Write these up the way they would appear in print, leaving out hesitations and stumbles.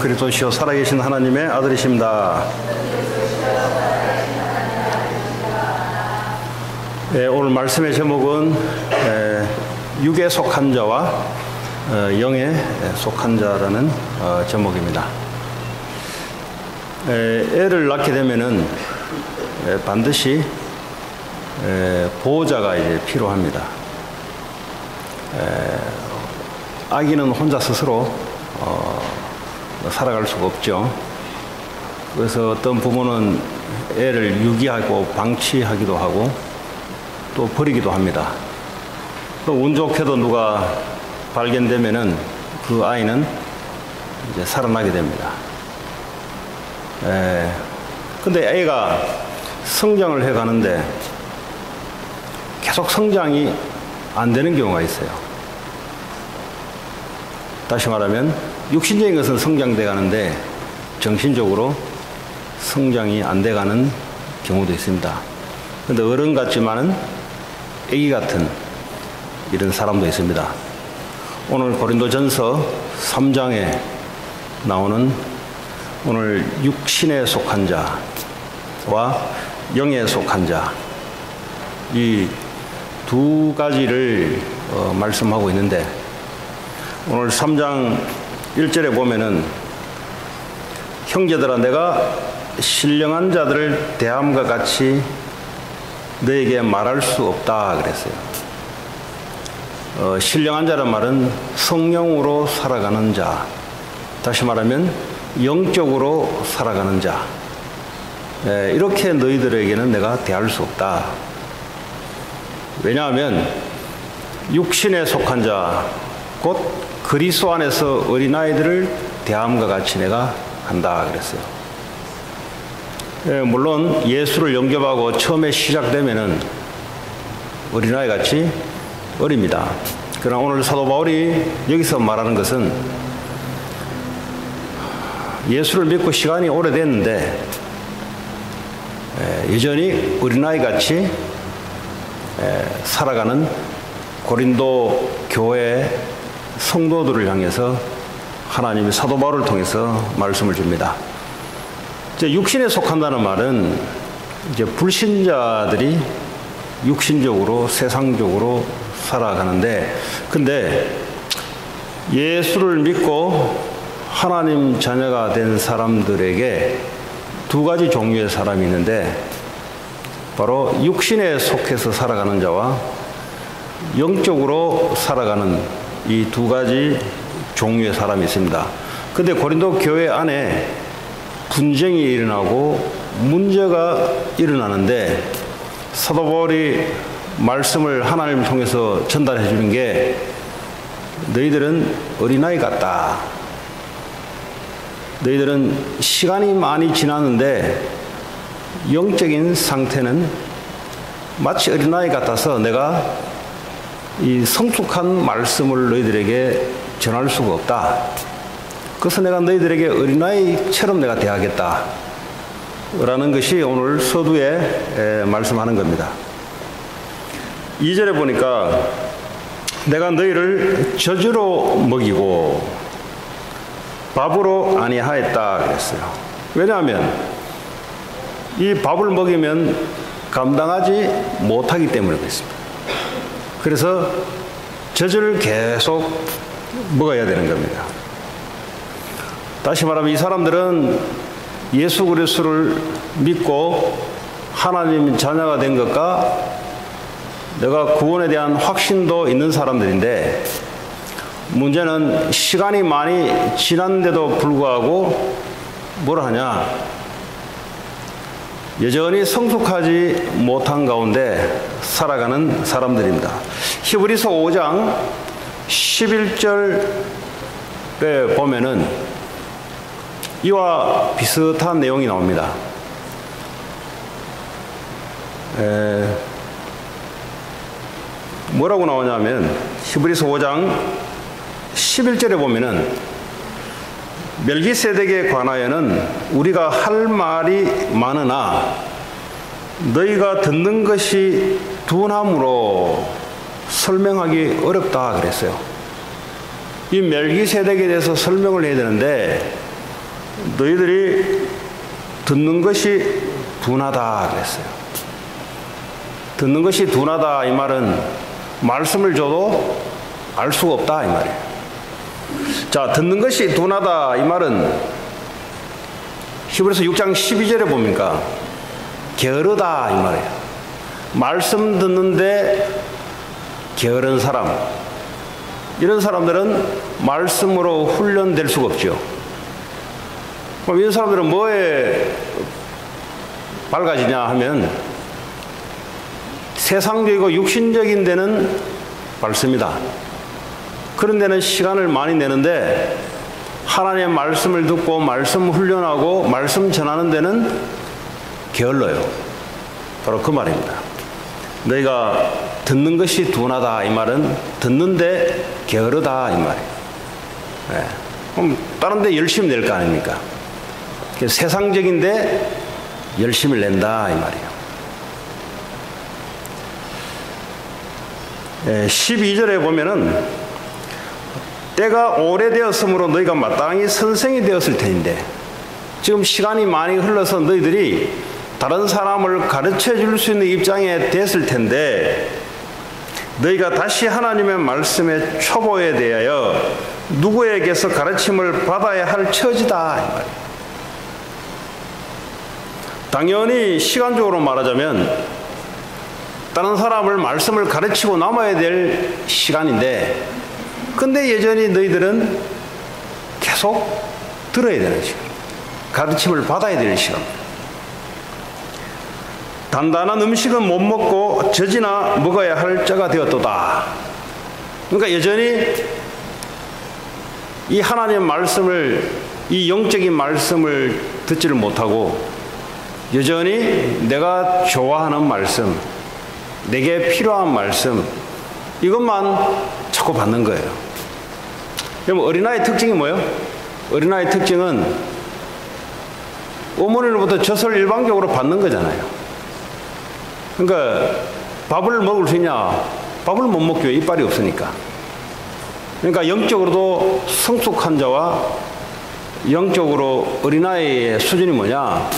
그리스도시요 살아계신 하나님의 아들이십니다. 오늘 말씀의 제목은 육에 속한 자와 영에 속한 자라는 제목입니다. 애를 낳게 되면은 반드시 보호자가 이제 필요합니다. 아기는 혼자 스스로 살아갈 수가 없죠. 그래서 어떤 부모는 애를 유기하고 방치하기도 하고 또 버리기도 합니다. 또 운 좋게도 누가 발견되면은 그 아이는 이제 살아나게 됩니다. 근데 애가 성장을 해 가는데 계속 성장이 안 되는 경우가 있어요. 다시 말하면 육신적인 것은 성장돼 가는데 정신적으로 성장이 안 돼 가는 경우도 있습니다. 근데 어른 같지만은 애기 같은 이런 사람도 있습니다. 오늘 고린도전서 3장에 나오는 오늘 육신에 속한 자와 영에 속한 자, 이 두 가지를 말씀하고 있는데, 오늘 3장 1절에 보면은 형제들아 내가 신령한 자들을 대함과 같이 너에게 말할 수 없다 그랬어요. 신령한 자란 말은 성령으로 살아가는 자, 다시 말하면 영적으로 살아가는 자, 이렇게 너희들에게는 내가 대할 수 없다. 왜냐하면 육신에 속한 자, 곧 그리스도 안에서 어린아이들을 대함과 같이 내가 한다 그랬어요. 물론 예수를 영접하고 처음에 시작되면은 어린아이 같이 어립니다. 그러나 오늘 사도 바울이 여기서 말하는 것은 예수를 믿고 시간이 오래됐는데 여전히 어린아이 같이 살아가는 고린도 교회 성도들을 향해서 하나님이 사도 바울을 통해서 말씀을 줍니다. 육신에 속한다는 말은 이제 불신자들이 육신적으로 세상적으로 살아가는데, 근데 예수를 믿고 하나님 자녀가 된 사람들에게 두 가지 종류의 사람이 있는데, 바로 육신에 속해서 살아가는 자와 영적으로 살아가는 이 두 가지 종류의 사람이 있습니다. 근데 고린도 교회 안에 분쟁이 일어나고 문제가 일어나는데 사도 바울이 말씀을 하나님을 통해서 전달해 주는 게, 너희들은 어린아이 같다. 너희들은 시간이 많이 지났는데 영적인 상태는 마치 어린아이 같아서 내가 이 성숙한 말씀을 너희들에게 전할 수가 없다. 그래서 내가 너희들에게 어린아이처럼 내가 대하겠다 라는 것이 오늘 서두에 말씀하는 겁니다. 2절에 보니까 내가 너희를 젖으로 먹이고 밥으로 아니하였다 그랬어요. 왜냐하면 이 밥을 먹이면 감당하지 못하기 때문에 그렇습니다. 그래서 젖을 계속 먹어야 되는 겁니다. 다시 말하면 이 사람들은 예수 그리스도를 믿고 하나님 자녀가 된 것과 내가 구원에 대한 확신도 있는 사람들인데, 문제는 시간이 많이 지났는데도 불구하고 뭘 하냐, 여전히 성숙하지 못한 가운데 살아가는 사람들입니다. 히브리서 5장 11절에 보면은 이와 비슷한 내용이 나옵니다. 뭐라고 나오냐면 히브리서 5장 11절에 보면은 멜기세덱에 관하여는 우리가 할 말이 많으나 너희가 듣는 것이 둔함으로 설명하기 어렵다 그랬어요. 이 멜기세덱에 대해서 설명을 해야 되는데 너희들이 듣는 것이 둔하다 그랬어요. 듣는 것이 둔하다 이 말은 말씀을 줘도 알 수가 없다 이 말이에요. 자, 듣는 것이 둔하다 이 말은 히브리서 6장 12절에 보니까 게으르다 이 말이에요. 말씀 듣는데 게으른 사람, 이런 사람들은 말씀으로 훈련될 수가 없죠. 그럼 이런 사람들은 뭐에 밝아지냐 하면 세상적이고 육신적인 데는 밝습니다. 그런 데는 시간을 많이 내는데 하나님의 말씀을 듣고 말씀 훈련하고 말씀 전하는 데는 게을러요. 바로 그 말입니다. 너희가 듣는 것이 둔하다 이 말은 듣는데 게으르다 이 말이에요. 네. 그럼 다른 데 열심히 낼 거 아닙니까? 세상적인데 열심히 낸다 이 말이에요. 12절에 보면은 때가 오래되었으므로 너희가 마땅히 선생이 되었을 텐데, 지금 시간이 많이 흘러서 너희들이 다른 사람을 가르쳐 줄 수 있는 입장에 됐을 텐데 너희가 다시 하나님의 말씀의 초보에 대하여 누구에게서 가르침을 받아야 할 처지다 이 말이에요. 당연히 시간적으로 말하자면 다른 사람을 말씀을 가르치고 남아야 될 시간인데, 근데 여전히 너희들은 계속 들어야 되는 시간, 가르침을 받아야 될 시간. 단단한 음식은 못 먹고 젖이나 먹어야 할 자가 되었도다. 그러니까 여전히 이 하나님의 말씀을, 이 영적인 말씀을 듣지를 못하고 여전히 내가 좋아하는 말씀, 내게 필요한 말씀, 이것만 자꾸 받는 거예요. 그럼 어린아이 특징이 뭐예요? 어린아이 특징은 어머니로부터 젖을 일방적으로 받는 거잖아요. 그러니까 밥을 먹을 수 있냐? 밥을 못 먹죠. 이빨이 없으니까. 그러니까 영적으로도 성숙한 자와 영적으로 어린아이의 수준이 뭐냐?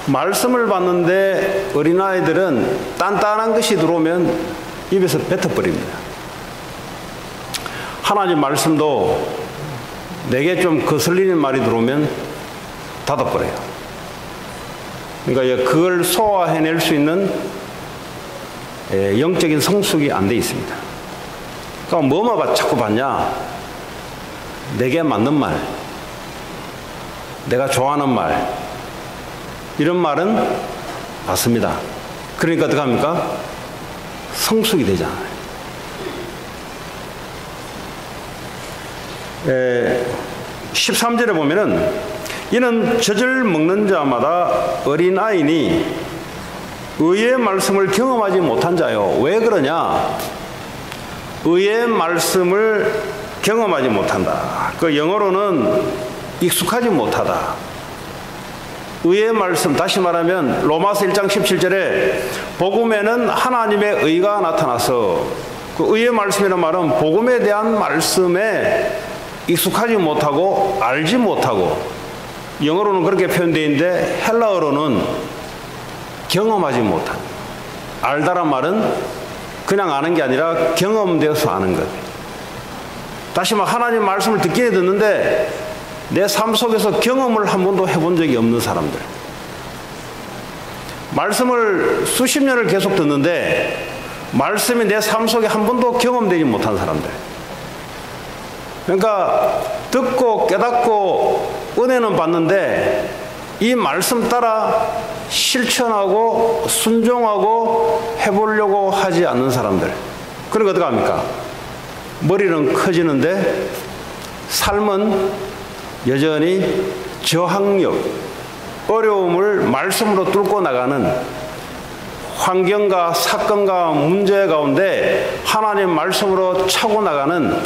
말씀을 받는데 어린아이들은 단단한 것이 들어오면 입에서 뱉어버립니다. 하나님 말씀도 내게 좀 거슬리는 말이 들어오면 닫아버려요. 그러니까 그걸 소화해낼 수 있는 영적인 성숙이 안 돼 있습니다. 그러니까 뭐만 자꾸 받냐? 내게 맞는 말, 내가 좋아하는 말, 이런 말은 받습니다. 그러니까 어떻게 합니까? 성숙이 되잖아요. 13절에 보면은 이는 젖을 먹는 자마다 어린아이니 의의 말씀을 경험하지 못한 자요. 왜 그러냐? 의의 말씀을 경험하지 못한다. 그 영어로는 익숙하지 못하다. 의의 말씀, 다시 말하면 로마서 1장 17절에 복음에는 하나님의 의가 나타나서, 그 의의 말씀이라는 말은 복음에 대한 말씀에 익숙하지 못하고 알지 못하고, 영어로는 그렇게 표현되어 있는데 헬라어로는 경험하지 못한, 알다란 말은 그냥 아는 게 아니라 경험되어서 아는 것. 다시 말 하나님 말씀을 듣기는 듣는데 내 삶 속에서 경험을 한 번도 해본 적이 없는 사람들, 말씀을 수십 년을 계속 듣는데 말씀이 내 삶 속에 한 번도 경험되지 못한 사람들. 그러니까 듣고 깨닫고 은혜는 받는데 이 말씀 따라 실천하고 순종하고 해보려고 하지 않는 사람들. 그러니까 어떻게 합니까? 머리는 커지는데 삶은 여전히 저항력, 어려움을 말씀으로 뚫고 나가는 환경과 사건과 문제 가운데 하나님 말씀으로 차고 나가는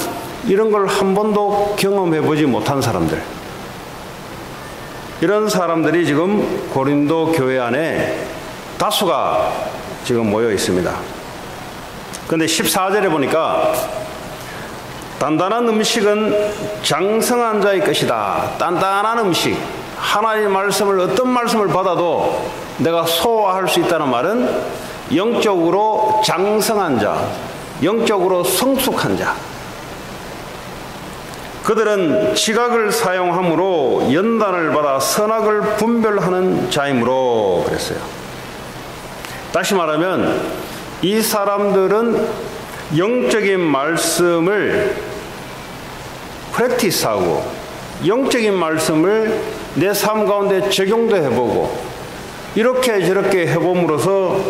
이런 걸 한 번도 경험해 보지 못한 사람들. 이런 사람들이 지금 고린도 교회 안에 다수가 지금 모여 있습니다. 그런데 14절에 보니까 단단한 음식은 장성한 자의 것이다. 단단한 음식, 하나님의 말씀을 어떤 말씀을 받아도 내가 소화할 수 있다는 말은 영적으로 장성한 자, 영적으로 성숙한 자. 그들은 지각을 사용함으로 연단을 받아 선악을 분별하는 자이므로 그랬어요. 다시 말하면 이 사람들은 영적인 말씀을 프랙티스하고 영적인 말씀을 내 삶 가운데 적용도 해보고 이렇게 저렇게 해봄으로써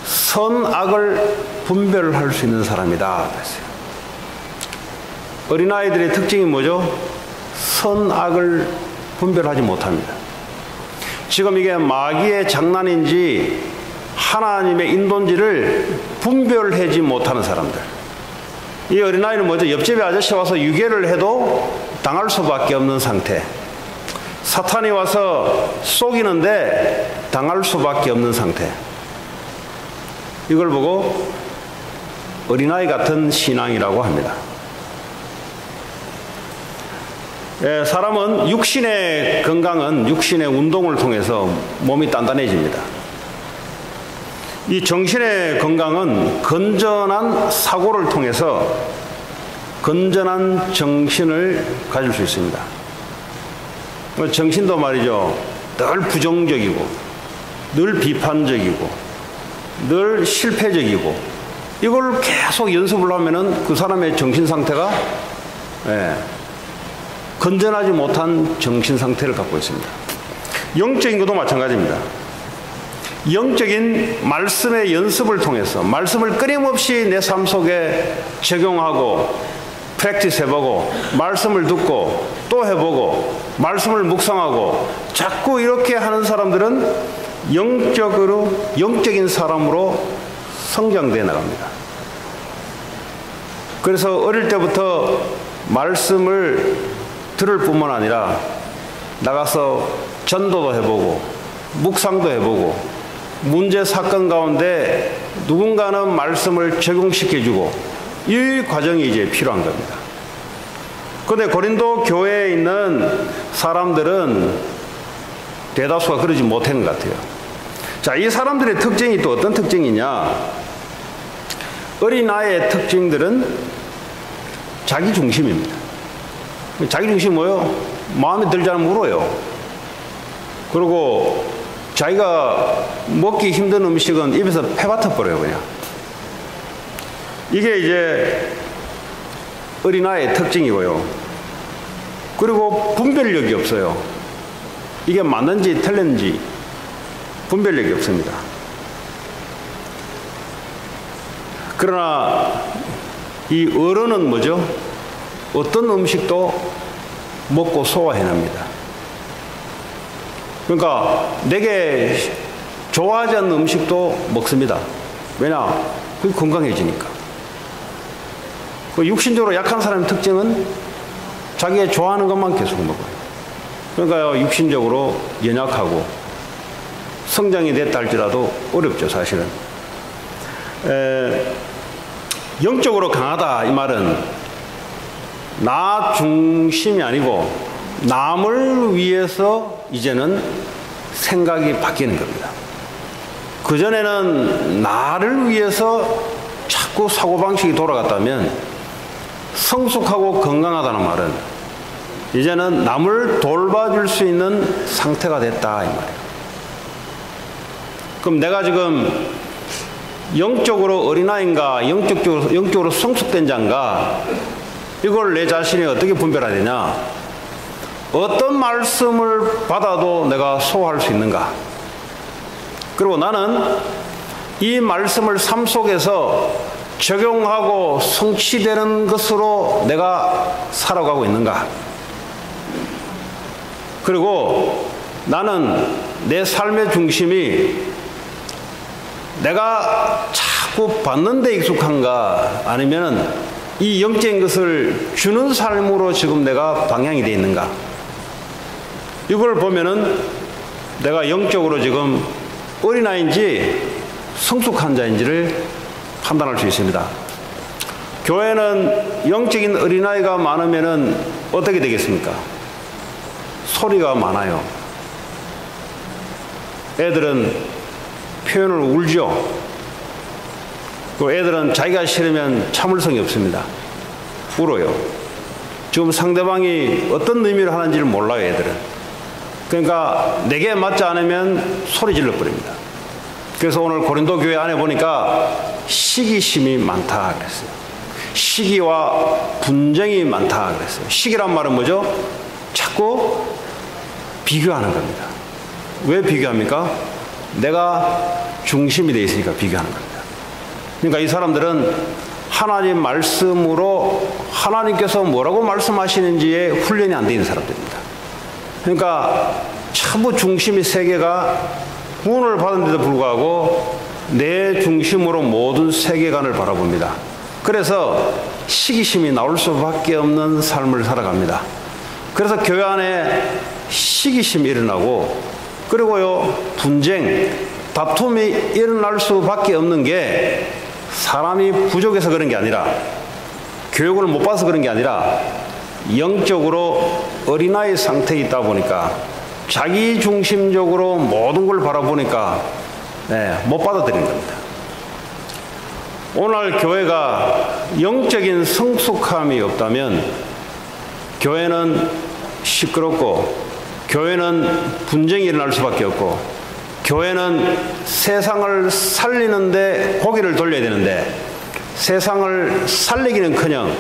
선악을 분별할 수 있는 사람이다 그랬어요. 어린아이들의 특징이 뭐죠? 선악을 분별하지 못합니다. 지금 이게 마귀의 장난인지 하나님의 인도인지를 분별하지 못하는 사람들. 이 어린아이는 뭐죠? 옆집에 아저씨 와서 유괴를 해도 당할 수밖에 없는 상태. 사탄이 와서 속이는데 당할 수밖에 없는 상태. 이걸 보고 어린아이 같은 신앙이라고 합니다. 사람은 육신의 건강은 육신의 운동을 통해서 몸이 단단해집니다. 이 정신의 건강은 건전한 사고를 통해서 건전한 정신을 가질 수 있습니다. 정신도 말이죠. 늘 부정적이고 늘 비판적이고 늘 실패적이고 이걸 계속 연습을 하면은 그 사람의 정신 상태가 건전하지 못한 정신 상태를 갖고 있습니다. 영적인 것도 마찬가지입니다. 영적인 말씀의 연습을 통해서 말씀을 끊임없이 내 삶 속에 적용하고 프랙티스 해보고 말씀을 듣고 또 해보고 말씀을 묵상하고 자꾸 이렇게 하는 사람들은 영적인 사람으로 성장되어 나갑니다. 그래서 어릴 때부터 말씀을 들을 뿐만 아니라 나가서 전도도 해보고 묵상도 해보고 문제 사건 가운데 누군가는 말씀을 적용시켜주고 이 과정이 이제 필요한 겁니다. 그런데 고린도 교회에 있는 사람들은 대다수가 그러지 못한 것 같아요. 자, 이 사람들의 특징이 또 어떤 특징이냐? 어린아이의 특징들은 자기 중심입니다. 자기 중심이 뭐예요? 마음에 들지 않으면 울어요. 그리고 자기가 먹기 힘든 음식은 입에서 패받아 버려요, 그냥. 이게 이제 어린아이의 특징이고요. 그리고 분별력이 없어요. 이게 맞는지 틀렸는지 분별력이 없습니다. 그러나 이 어른은 뭐죠? 어떤 음식도 먹고 소화해냅니다. 그러니까 내게 좋아하지 않는 음식도 먹습니다. 왜냐? 그게 건강해지니까. 그 육신적으로 약한 사람의 특징은 자기가 좋아하는 것만 계속 먹어요. 그러니까 육신적으로 연약하고 성장이 됐다 할지라도 어렵죠, 사실은. 영적으로 강하다 이 말은 나 중심이 아니고 남을 위해서 이제는 생각이 바뀌는 겁니다. 그전에는 나를 위해서 자꾸 사고방식이 돌아갔다면 성숙하고 건강하다는 말은 이제는 남을 돌봐줄 수 있는 상태가 됐다 이 말이에요. 그럼 내가 지금 영적으로 어린아이인가 영적으로 성숙된 자인가 이걸 내 자신이 어떻게 분별해야 되냐? 어떤 말씀을 받아도 내가 소화할 수 있는가? 그리고 나는 이 말씀을 삶 속에서 적용하고 성취되는 것으로 내가 살아가고 있는가? 그리고 나는 내 삶의 중심이 내가 자꾸 받는 데 익숙한가? 아니면은 이 영적인 것을 주는 삶으로 지금 내가 방향이 되어 있는가? 이걸 보면은 내가 영적으로 지금 어린아이인지 성숙한 자인지를 판단할 수 있습니다. 교회는 영적인 어린아이가 많으면은 어떻게 되겠습니까? 소리가 많아요. 애들은 표현을 울죠. 그 애들은 자기가 싫으면 참을성이 없습니다. 울어요. 지금 상대방이 어떤 의미를 하는지를 몰라요, 애들은. 그러니까 내게 맞지 않으면 소리 질러 버립니다. 그래서 오늘 고린도 교회 안에 보니까 시기심이 많다 그랬어요. 시기와 분쟁이 많다 그랬어요. 시기란 말은 뭐죠? 자꾸 비교하는 겁니다. 왜 비교합니까? 내가 중심이 되어 있으니까 비교하는 겁니다. 그러니까 이 사람들은 하나님 말씀으로 하나님께서 뭐라고 말씀하시는지에 훈련이 안 되어 있는 사람들입니다. 그러니까 전부 중심이 세계가 구원을 받은데도 불구하고 내 중심으로 모든 세계관을 바라봅니다. 그래서 시기심이 나올 수밖에 없는 삶을 살아갑니다. 그래서 교회 안에 시기심이 일어나고, 그리고요 분쟁, 다툼이 일어날 수밖에 없는 게 사람이 부족해서 그런 게 아니라, 교육을 못 받아서 그런 게 아니라 영적으로 어린아이 상태에 있다 보니까, 자기 중심적으로 모든 걸 바라보니까 못 받아들이는 겁니다. 오늘 교회가 영적인 성숙함이 없다면 교회는 시끄럽고, 교회는 분쟁이 일어날 수밖에 없고, 교회는 세상을 살리는데 고개를 돌려야 되는데 세상을 살리기는커녕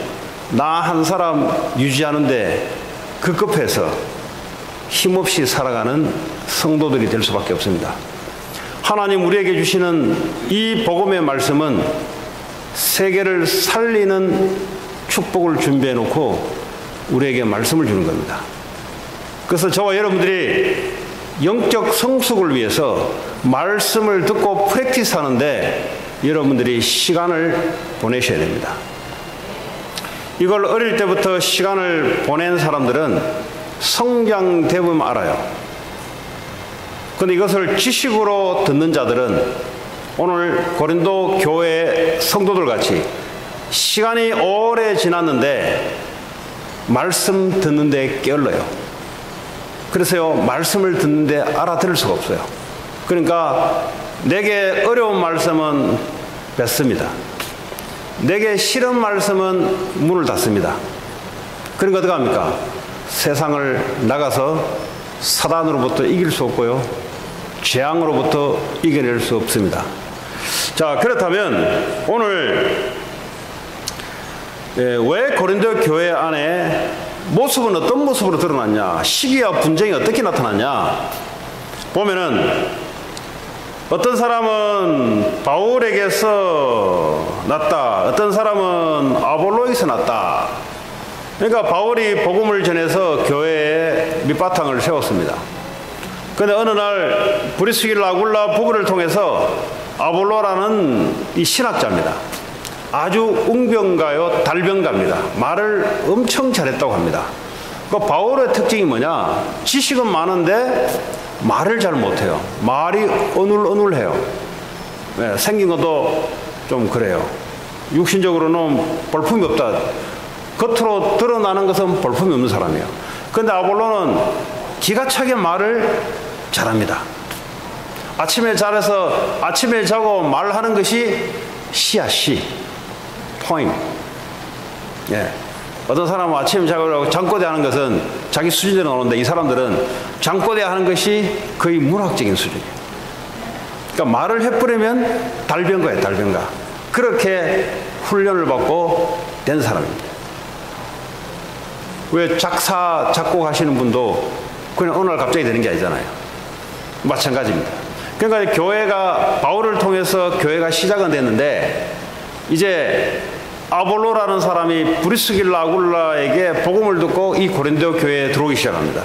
나 한 사람 유지하는데 급급해서 힘없이 살아가는 성도들이 될 수밖에 없습니다. 하나님 우리에게 주시는 이 복음의 말씀은 세계를 살리는 축복을 준비해 놓고 우리에게 말씀을 주는 겁니다. 그래서 저와 여러분들이 영적 성숙을 위해서 말씀을 듣고 프랙티스 하는데 여러분들이 시간을 보내셔야 됩니다. 이걸 어릴 때부터 시간을 보낸 사람들은 성장되면 알아요. 그런데 이것을 지식으로 듣는 자들은 오늘 고린도 교회 성도들 같이 시간이 오래 지났는데 말씀 듣는데 게을러요. 그래서요 말씀을 듣는데 알아들을 수가 없어요. 그러니까 내게 어려운 말씀은 뱉습니다. 내게 싫은 말씀은 문을 닫습니다. 그러니까 어떻게 합니까? 세상을 나가서 사단으로부터 이길 수 없고요, 재앙으로부터 이겨낼 수 없습니다. 자, 그렇다면 오늘 왜 고린도 교회 안에 모습은 어떤 모습으로 드러났냐, 시기와 분쟁이 어떻게 나타났냐 보면은, 어떤 사람은 바울에게서 났다, 어떤 사람은 아볼로에게서 났다. 그러니까 바울이 복음을 전해서 교회에 밑바탕을 세웠습니다. 그런데 어느 날 브리스길라 아굴라 부부를 통해서 아볼로라는 이 신학자입니다. 아주 웅변가요 달변가입니다. 말을 엄청 잘했다고 합니다. 그 바울의 특징이 뭐냐, 지식은 많은데 말을 잘 못해요. 말이 어눌어눌해요. 네, 생긴 것도 좀 그래요. 육신적으로는 볼품이 없다. 겉으로 드러나는 것은 볼품이 없는 사람이에요. 그런데 아볼로는 기가 차게 말을 잘합니다. 아침에 잘해서 아침에 자고 말하는 것이 시야, 시. 포인트. 예. 어떤 사람은 아침에 자고 잠꼬대 하는 것은 자기 수준대로 나오는데, 이 사람들은 잠꼬대 하는 것이 거의 문학적인 수준이에요. 그러니까 말을 해버리면 달변가예요, 달변가. 그렇게 훈련을 받고 된 사람입니다. 왜 작사, 작곡하시는 분도 그냥 어느 날 갑자기 되는 게 아니잖아요. 마찬가지입니다. 그러니까 교회가, 바울을 통해서 교회가 시작은 됐는데, 이제 아볼로라는 사람이 브리스길라 아굴라에게 복음을 듣고 이 고린도 교회에 들어오기 시작합니다.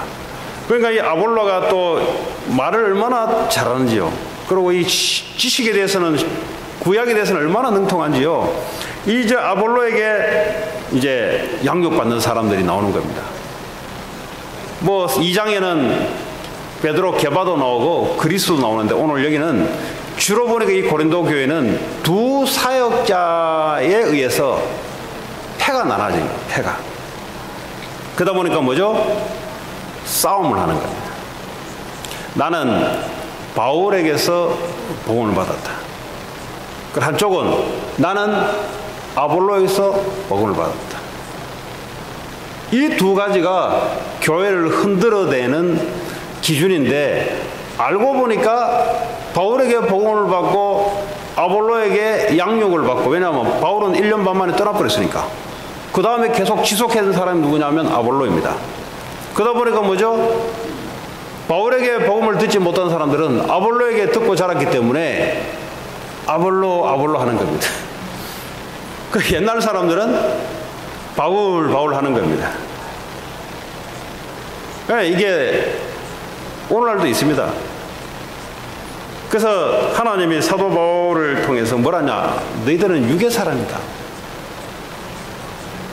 그러니까 이 아볼로가 또 말을 얼마나 잘하는지요. 그리고 이 지식에 대해서는, 구약에 대해서는 얼마나 능통한지요. 이제 아볼로에게 이제 양육받는 사람들이 나오는 겁니다. 뭐 2장에는 베드로 게바도 나오고 그리스도 나오는데, 오늘 여기는 주로 보니까 이 고린도 교회는 두 사역자에 의해서 패가 나눠진 거예요. 패가. 그러다 보니까 뭐죠? 싸움을 하는 겁니다. 나는 바울에게서 복음을 받았다. 그 한쪽은 나는 아볼로에게서 복음을 받았다. 이 두 가지가 교회를 흔들어대는 기준인데, 알고 보니까 바울에게 복음을 받고 아볼로에게 양육을 받고, 왜냐하면 바울은 1년 반 만에 떠나버렸으니까. 그 다음에 계속 지속했던 사람이 누구냐면 아볼로입니다. 그러다 보니까 뭐죠? 바울에게 복음을 듣지 못한 사람들은 아볼로에게 듣고 자랐기 때문에 아볼로 하는 겁니다. 그 옛날 사람들은 바울 하는 겁니다. 이게 오늘날도 있습니다. 그래서 하나님이 사도 바울을 통해서 뭐라냐? 너희들은 육의 사람이다.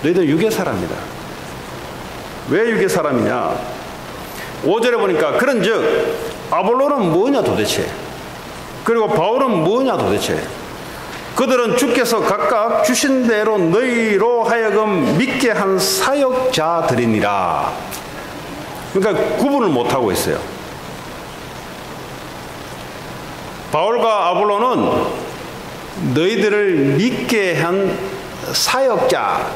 너희들은 육의 사람이다. 왜 육의 사람이냐? 5절에 보니까 그런즉 아볼로는 뭐냐 도대체? 그리고 바울은 뭐냐 도대체? 그들은 주께서 각각 주신 대로 너희로 하여금 믿게 한 사역자들이니라. 그러니까 구분을 못하고 있어요. 바울과 아볼로는 너희들을 믿게 한 사역자.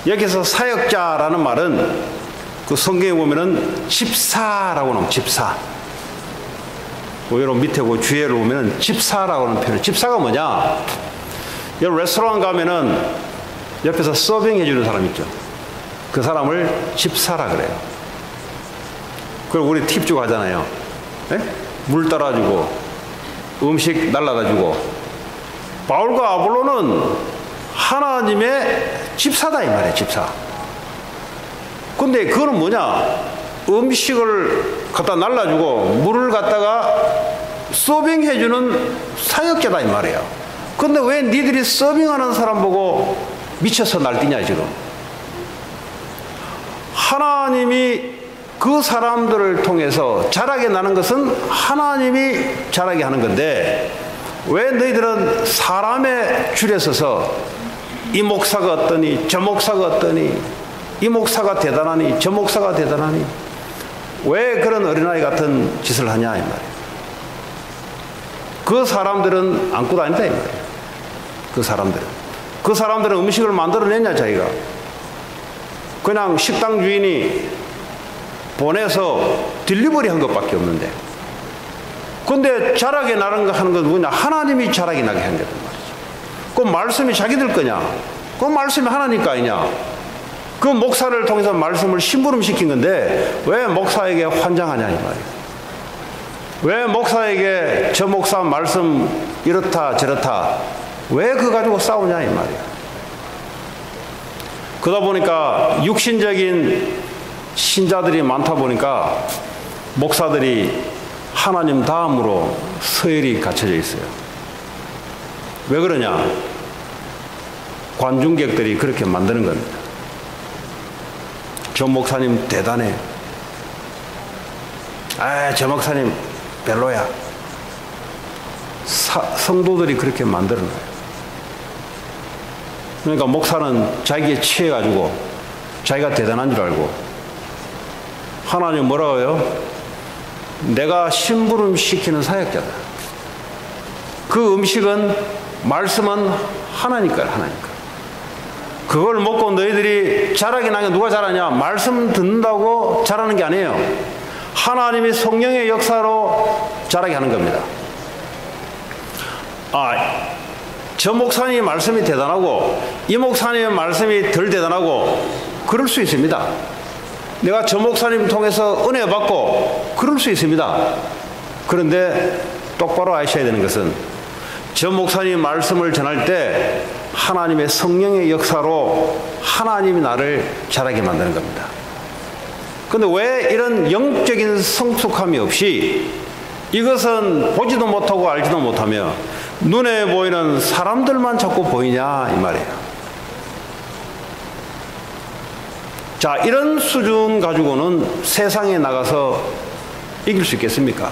여기서 사역자라는 말은 그 성경에 보면은 집사라고 나옵니다. 집사. 오히려 밑에 그 주예를 보면은 집사라고 하는 표현. 집사가 뭐냐? 여러분 레스토랑 가면은 옆에서 서빙 해주는 사람 있죠. 그 사람을 집사라 그래요. 그리고 우리 팁 주고 하잖아요. 네? 물 따라주고 음식 날라다주고. 바울과 아볼로는 하나님의 집사다 이 말이에요. 집사. 근데 그거는 뭐냐? 음식을 갖다 날라주고 물을 갖다가 서빙해주는 사역자다 이 말이에요. 근데 왜 니들이 서빙하는 사람 보고 미쳐서 날뛰냐 지금? 하나님이 그 사람들을 통해서 자라게 나는 것은 하나님이 자라게 하는 건데, 왜 너희들은 사람의 줄에 서서 이 목사가 어떠니 저 목사가 어떠니 이 목사가 대단하니 저 목사가 대단하니 왜 그런 어린아이 같은 짓을 하냐 이 말이에요. 그 사람들은 안고 다닌다 이 말이에요. 그 사람들은 음식을 만들어냈냐 자기가? 그냥 식당 주인이 보내서 딜리버리 한 것밖에 없는데, 근데 자라게 나는 거 하는 건 뭐냐? 하나님이 자라게 나게 한 거란 말이죠. 그 말씀이 자기들 거냐? 그 말씀이 하나님 거 아니냐? 그 목사를 통해서 말씀을 심부름 시킨 건데 왜 목사에게 환장하냐 이 말이에요. 왜 목사에게 저 목사 말씀 이렇다 저렇다 왜 그거 가지고 싸우냐 이 말이에요. 그러다 보니까 육신적인 신자들이 많다 보니까 목사들이 하나님 다음으로 서열이 갖춰져 있어요. 왜 그러냐? 관중객들이 그렇게 만드는 겁니다. 저 목사님 대단해. 저 목사님 별로야. 성도들이 그렇게 만드는 거예요. 그러니까 목사는 자기에 취해가지고 자기가 대단한 줄 알고, 하나님 뭐라고 해요? 내가 심부름 시키는 사역자다. 그 음식은 말씀은 하나님 거야, 하나님 거. 그걸 먹고 너희들이 자라게 나게 누가 자라냐? 말씀 듣는다고 자라는 게 아니에요. 하나님이 성령의 역사로 자라게 하는 겁니다. 저 목사님의 말씀이 대단하고 이 목사님의 말씀이 덜 대단하고 그럴 수 있습니다. 내가 저 목사님 통해서 은혜 받고 그럴 수 있습니다. 그런데 똑바로 아셔야 되는 것은 저 목사님 말씀을 전할 때 하나님의 성령의 역사로 하나님이 나를 자라게 만드는 겁니다. 그런데 왜 이런 영적인 성숙함이 없이 이것은 보지도 못하고 알지도 못하며 눈에 보이는 사람들만 자꾸 보이냐 이 말이에요. 자, 이런 수준 가지고는 세상에 나가서 이길 수 있겠습니까?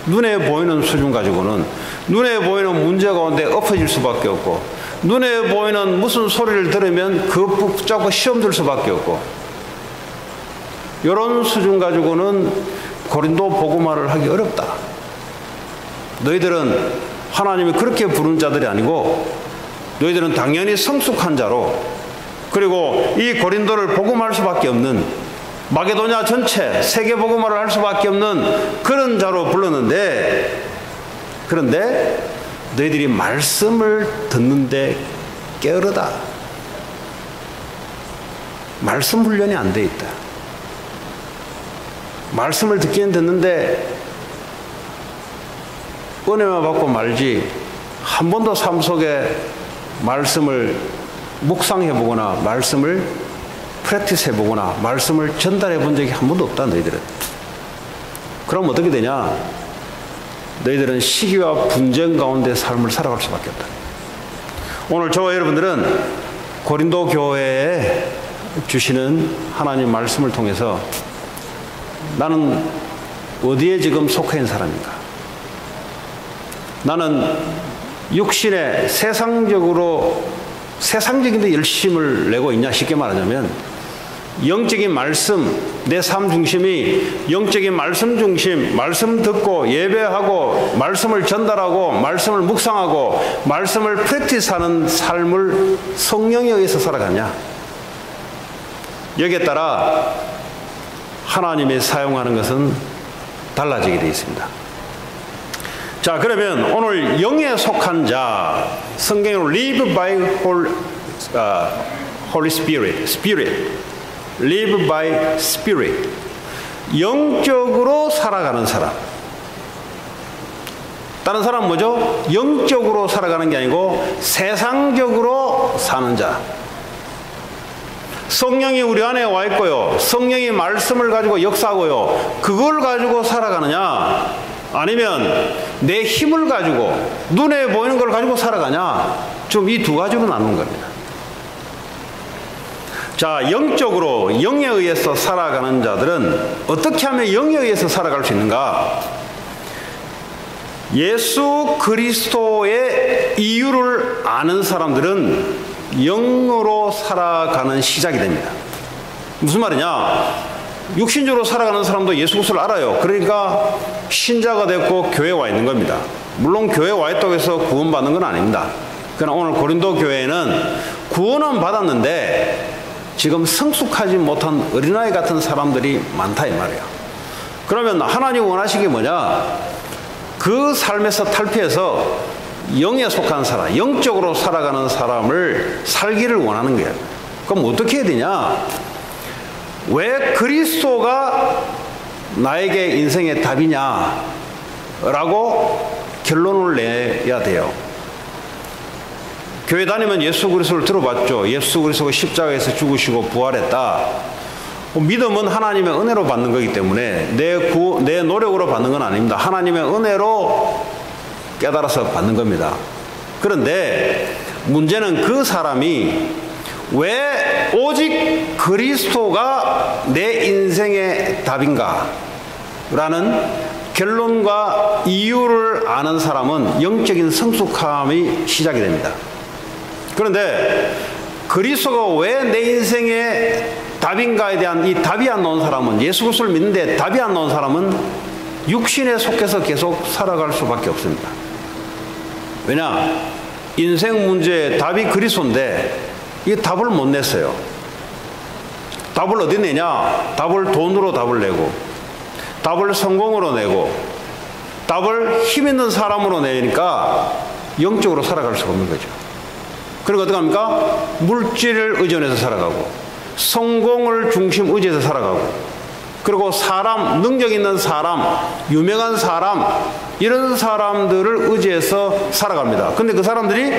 눈에 보이는 수준 가지고는 눈에 보이는 문제 가운데 엎어질 수밖에 없고, 눈에 보이는 무슨 소리를 들으면 그거 붙잡고 시험 들 수밖에 없고, 이런 수준 가지고는 고린도 복음화를 하기 어렵다. 너희들은 하나님이 그렇게 부른 자들이 아니고 너희들은 당연히 성숙한 자로, 그리고 이 고린도를 복음할 수밖에 없는, 마게도냐 전체 세계 복음화를 할 수밖에 없는 그런 자로 불렀는데, 그런데 너희들이 말씀을 듣는데 게으르다. 말씀 훈련이 안 돼 있다. 말씀을 듣기는 듣는데 은혜만 받고 말지 한 번도 삶 속에 말씀을 묵상해 보거나 말씀을 프랙티스 해 보거나 말씀을 전달해 본 적이 한 번도 없다. 너희들은. 그럼 어떻게 되냐? 너희들은 시기와 분쟁 가운데 삶을 살아갈 수밖에 없다. 오늘 저와 여러분들은 고린도 교회에 주시는 하나님 말씀을 통해서 나는 어디에 지금 속해 있는 사람인가? 나는 육신에 세상적인 데 열심을 내고 있냐? 쉽게 말하자면 영적인 말씀, 내 삶 중심이 영적인 말씀 중심, 말씀 듣고 예배하고 말씀을 전달하고 말씀을 묵상하고 말씀을 프랙티스하는 삶을 성령에 의해서 살아가냐? 여기에 따라 하나님이 사용하는 것은 달라지게 되어 있습니다. 자, 그러면 오늘 영에 속한 자, 성경으로 live by Holy Spirit, live by Spirit, 영적으로 살아가는 사람. 다른 사람은 뭐죠? 영적으로 살아가는 게 아니고 세상적으로 사는 자. 성령이 우리 안에 와 있고요, 성령이 말씀을 가지고 역사하고요, 그걸 가지고 살아가느냐, 아니면 내 힘을 가지고 눈에 보이는 걸 가지고 살아가냐, 좀 이 두 가지로 나누는 겁니다. 자, 영적으로 영에 의해서 살아가는 자들은 어떻게 하면 영에 의해서 살아갈 수 있는가? 예수 그리스도의 이유를 아는 사람들은 영으로 살아가는 시작이 됩니다. 무슨 말이냐? 육신적으로 살아가는 사람도 예수 그리스도를 알아요. 그러니까 신자가 됐고 교회에 와 있는 겁니다. 물론 교회에 와 있다고 해서 구원받는 건 아닙니다. 그러나 오늘 고린도 교회는 구원은 받았는데 지금 성숙하지 못한 어린아이 같은 사람들이 많다 이 말이에요. 그러면 하나님 원하시기 뭐냐? 그 삶에서 탈피해서 영에 속한 사람, 영적으로 살아가는 사람을 살기를 원하는 거예요. 그럼 어떻게 해야 되냐? 왜 그리스도가 나에게 인생의 답이냐? 라고 결론을 내야 돼요. 교회 다니면 예수 그리스도를 들어봤죠. 예수 그리스도가 십자가에서 죽으시고 부활했다. 믿음은 하나님의 은혜로 받는 거기 때문에 내 노력으로 받는 건 아닙니다. 하나님의 은혜로 깨달아서 받는 겁니다. 그런데 문제는 그 사람이 왜 오직 그리스도가 내 인생의 답인가? 라는 결론과 이유를 아는 사람은 영적인 성숙함이 시작이 됩니다. 그런데 그리스도가 왜 내 인생의 답인가에 대한 이 답이 안 나온 사람은, 예수 그리스도를 믿는데 답이 안 나온 사람은 육신에 속해서 계속 살아갈 수밖에 없습니다. 왜냐? 인생 문제의 답이 그리스도인데 이 답을 못 냈어요. 답을 어디 내냐? 답을 돈으로 답을 내고, 답을 성공으로 내고, 답을 힘 있는 사람으로 내니까 영적으로 살아갈 수가 없는 거죠. 그리고 어떻게 합니까? 물질을 의존해서 살아가고, 성공을 중심 의지해서 살아가고, 그리고 사람, 능력 있는 사람, 유명한 사람, 이런 사람들을 의지해서 살아갑니다. 근데 그 사람들이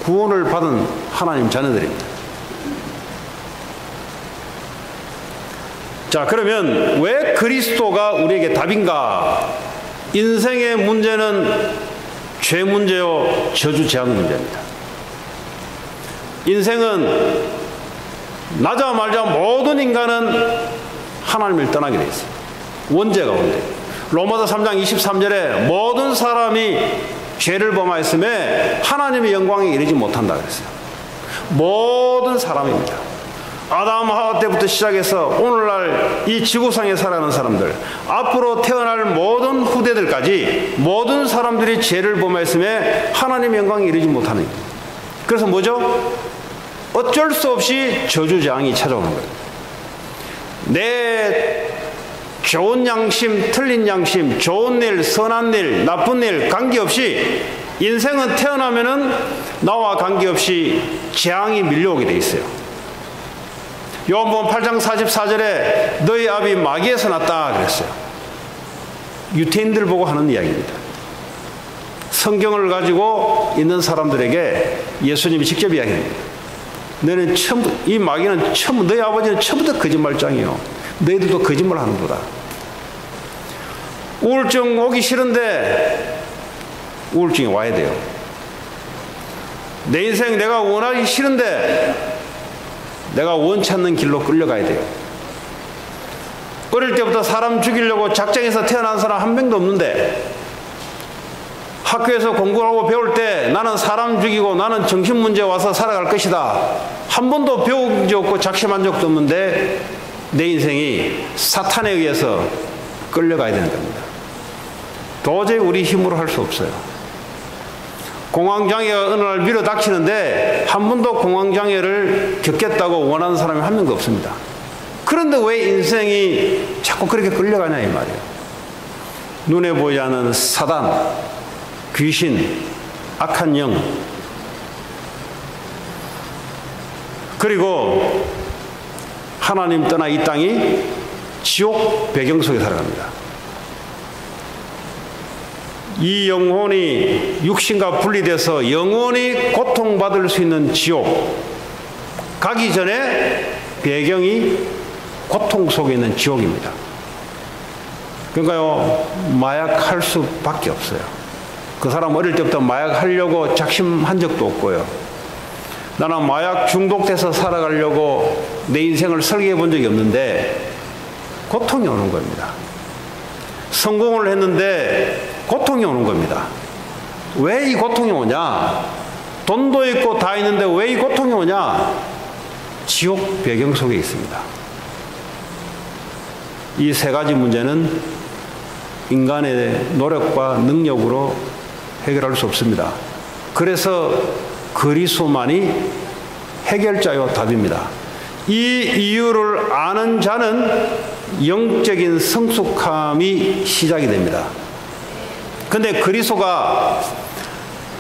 구원을 받은 하나님 자녀들입니다. 자, 그러면 왜 그리스도가 우리에게 답인가? 인생의 문제는 죄 문제요, 저주 재앙 문제입니다. 인생은 나자 말자 모든 인간은 하나님을 떠나게 돼 있어요. 원죄 가운데. 로마서 3장 23절에 모든 사람이 죄를 범하였음에 하나님의 영광에 이르지 못한다 그랬어요. 모든 사람입니다. 아담 하와 때부터 시작해서 오늘날 이 지구상에 살아가는 사람들, 앞으로 태어날 모든 후대들까지 모든 사람들이 죄를 범하였음에 하나님의 영광에 이르지 못하는 거예요. 그래서 뭐죠? 어쩔 수 없이 저주재앙이 찾아오는 거예요. 내 좋은 양심, 틀린 양심, 좋은 일, 선한 일, 나쁜 일 관계없이 인생은 태어나면은 나와 관계없이 재앙이 밀려오게 돼 있어요. 요한복음 8장 44절에 너희 아비 마귀에서 났다 그랬어요. 유태인들 보고 하는 이야기입니다. 성경을 가지고 있는 사람들에게 예수님이 직접 이야기합니다. 너는 이 마귀는 너희 아버지는 처음부터 거짓말장이요. 너희들도 거짓말 하는구나. 우울증 오기 싫은데 우울증이 와야 돼요. 내 인생 내가 원하기 싫은데 내가 원치 않는 길로 끌려가야 돼요. 어릴 때부터 사람 죽이려고 작정해서 태어난 사람 한 명도 없는데 학교에서 공부를 하고 배울 때 나는 사람 죽이고 나는 정신문제 와서 살아갈 것이다. 한 번도 배운 적 없고 작심한 적도 없는데 내 인생이 사탄에 의해서 끌려가야 되는 겁니다. 도저히 우리 힘으로 할 수 없어요. 공황장애가 어느 날 밀어닥치는데 한 번도 공황장애를 겪겠다고 원하는 사람이 한 명도 없습니다. 그런데 왜 인생이 자꾸 그렇게 끌려가냐 이 말이에요. 눈에 보이지 않는 사단, 귀신, 악한 영, 그리고 하나님 떠나 이 땅이 지옥 배경 속에 살아갑니다. 이 영혼이 육신과 분리돼서 영원히 고통받을 수 있는 지옥 가기 전에 배경이 고통 속에 있는 지옥입니다. 그러니까요, 마약할 수밖에 없어요. 그 사람 어릴 때부터 마약하려고 작심한 적도 없고요. 나는 마약 중독돼서 살아가려고 내 인생을 설계해 본 적이 없는데 고통이 오는 겁니다. 성공을 했는데 고통이 오는 겁니다. 왜 이 고통이 오냐? 돈도 있고 다 있는데 왜 이 고통이 오냐? 지옥 배경 속에 있습니다. 이 세 가지 문제는 인간의 노력과 능력으로 해결할 수 없습니다. 그래서 그리스도만이 해결자요 답입니다. 이 이유를 아는 자는 영적인 성숙함이 시작이 됩니다. 근데 그리스도가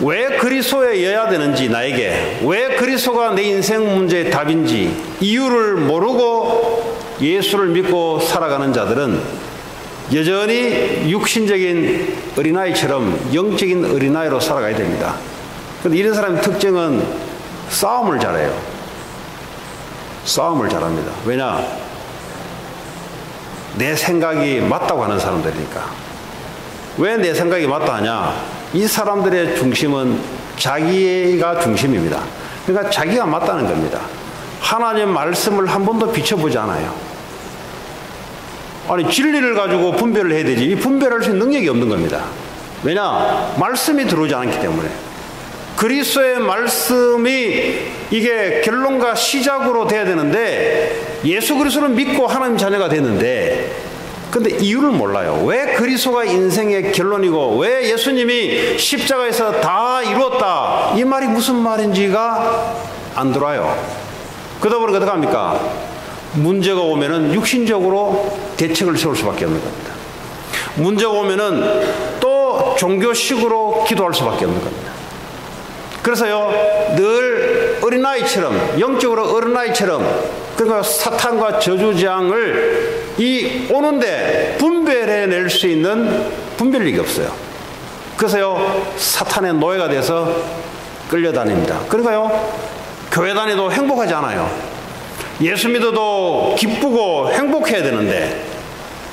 왜 그리스도여야 되는지, 나에게 왜 그리스도가 내 인생 문제의 답인지 이유를 모르고 예수를 믿고 살아가는 자들은 여전히 육신적인 어린아이처럼 영적인 어린아이로 살아가야 됩니다. 그런데 이런 사람의 특징은 싸움을 잘해요. 싸움을 잘합니다. 왜냐? 내 생각이 맞다고 하는 사람들이니까. 왜 내 생각이 맞다 하냐? 이 사람들의 중심은 자기가 중심입니다. 그러니까 자기가 맞다는 겁니다. 하나님 말씀을 한 번도 비춰보지 않아요. 아니, 진리를 가지고 분별을 해야 되지, 이 분별할 수 있는 능력이 없는 겁니다. 왜냐? 말씀이 들어오지 않기 때문에. 그리스도의 말씀이 이게 결론과 시작으로 돼야 되는데 예수 그리스도를 믿고 하나님 자녀가 됐는데, 근데 이유를 몰라요. 왜 그리스도가 인생의 결론이고 왜 예수님이 십자가에서 다 이루었다, 이 말이 무슨 말인지가 안 들어와요. 그러다 보니까 어떻게 합니까? 문제가 오면은 육신적으로 대책을 세울 수밖에 없는 겁니다. 문제가 오면은 또 종교식으로 기도할 수밖에 없는 겁니다. 그래서요, 늘 어린아이처럼, 영적으로 어린아이처럼, 그러니까 사탄과 저주재앙을 오는데 분별해낼 수 있는 분별력이 없어요. 그래서요, 사탄의 노예가 돼서 끌려다닙니다. 그러니까요, 교회 다니도 행복하지 않아요. 예수 믿어도 기쁘고 행복해야 되는데,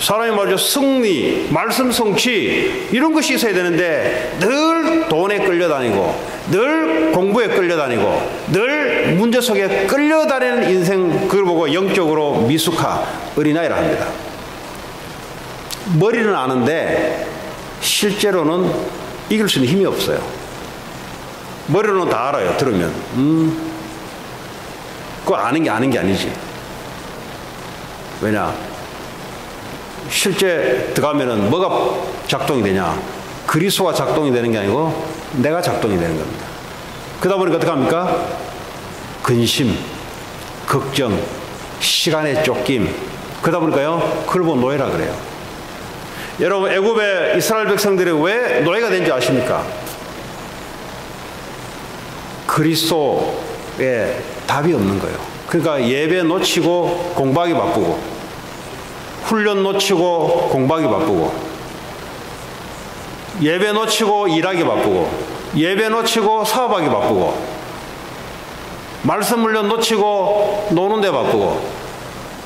사람이 말이죠, 승리, 말씀 성취, 이런 것이 있어야 되는데 늘 돈에 끌려다니고 늘 공부에 끌려다니고 늘 문제 속에 끌려다니는 인생, 그걸 보고 영적으로 미숙한 어린아이라 합니다. 머리는 아는데 실제로는 이길 수 있는 힘이 없어요. 머리로는 다 알아요. 들으면 그거 아는 게 아니지. 왜냐? 실제 들어가면은 뭐가 작동이 되냐? 그리스도가 작동이 되는 게 아니고 내가 작동이 되는 겁니다. 그러다 보니까 어떻게 합니까? 근심, 걱정, 시간의 쫓김. 그러다 보니까요, 그걸 보고 노예라 그래요. 여러분, 애굽의 이스라엘 백성들이 왜 노예가 된지 아십니까? 그리스도에 답이 없는 거예요. 그러니까 예배 놓치고 공부하기 바쁘고, 훈련 놓치고 공부하기 바쁘고, 예배 놓치고 일하기 바쁘고, 예배 놓치고 사업하기 바쁘고, 말씀 훈련 놓치고 노는 데 바쁘고.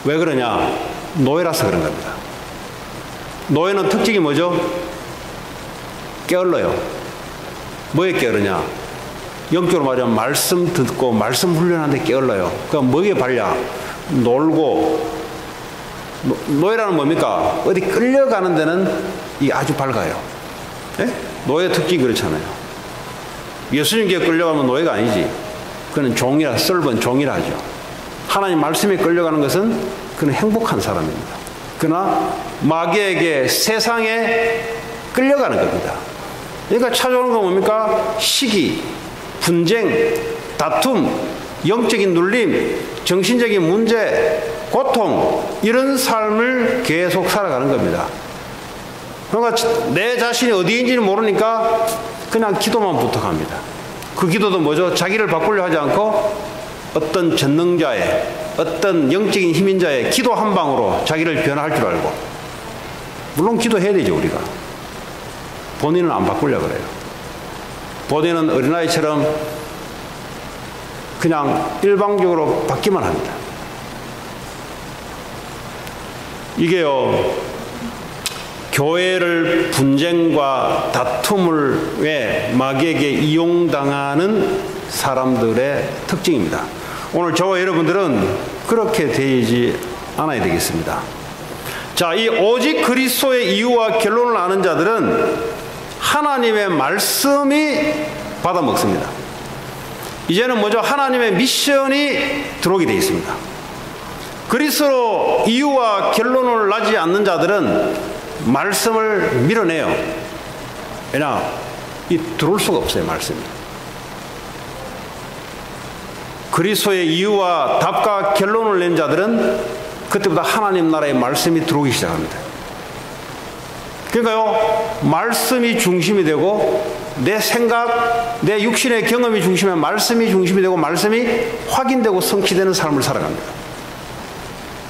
왜 그러냐? 노예라서 그런 겁니다. 노예는 특징이 뭐죠? 게을러요. 뭐에 게으르냐? 영적으로 말하면 말씀 듣고 말씀 훈련하는데 게을러요. 그러니까 뭐에 발려? 놀고. 노예라는 뭡니까? 어디 끌려가는 데는 이게 아주 밝아요. 예? 노예 특징이 그렇잖아요. 예수님께 끌려가면 노예가 아니지. 그는 종이라, 썰번 종이라 하죠. 하나님 말씀에 끌려가는 것은 그는 행복한 사람입니다. 그러나 마귀에게, 세상에 끌려가는 겁니다. 그러니까 찾아오는 건 뭡니까? 시기, 분쟁, 다툼, 영적인 눌림, 정신적인 문제, 고통, 이런 삶을 계속 살아가는 겁니다. 그러니까 내 자신이 어디인지는 모르니까 그냥 기도만 부탁합니다. 그 기도도 뭐죠? 자기를 바꾸려 하지 않고 어떤 전능자의, 어떤 영적인 힘인 자의 기도 한 방으로 자기를 변화할 줄 알고. 물론 기도해야 되죠, 우리가. 본인은 안 바꾸려 그래요. 본인은 어린아이처럼 그냥 일방적으로 받기만 합니다. 이게요, 교회를 분쟁과 다툼을 왜 마귀에게 이용당하는 사람들의 특징입니다. 오늘 저와 여러분들은 그렇게 되지 않아야 되겠습니다. 자, 이 오직 그리스도의 이유와 결론을 아는 자들은 하나님의 말씀이 받아먹습니다. 이제는 뭐죠? 하나님의 미션이 들어오게 되어 있습니다. 그리스도로 이유와 결론을 나지 않는 자들은 말씀을 밀어내요. 왜냐? 들어올 수가 없어요, 말씀이. 그리스도의 이유와 답과 결론을 낸 자들은 그때부터 하나님 나라의 말씀이 들어오기 시작합니다. 그러니까요, 말씀이 중심이 되고 내 생각, 내 육신의 경험이 중심에 말씀이 중심이 되고 말씀이 확인되고 성취되는 삶을 살아갑니다.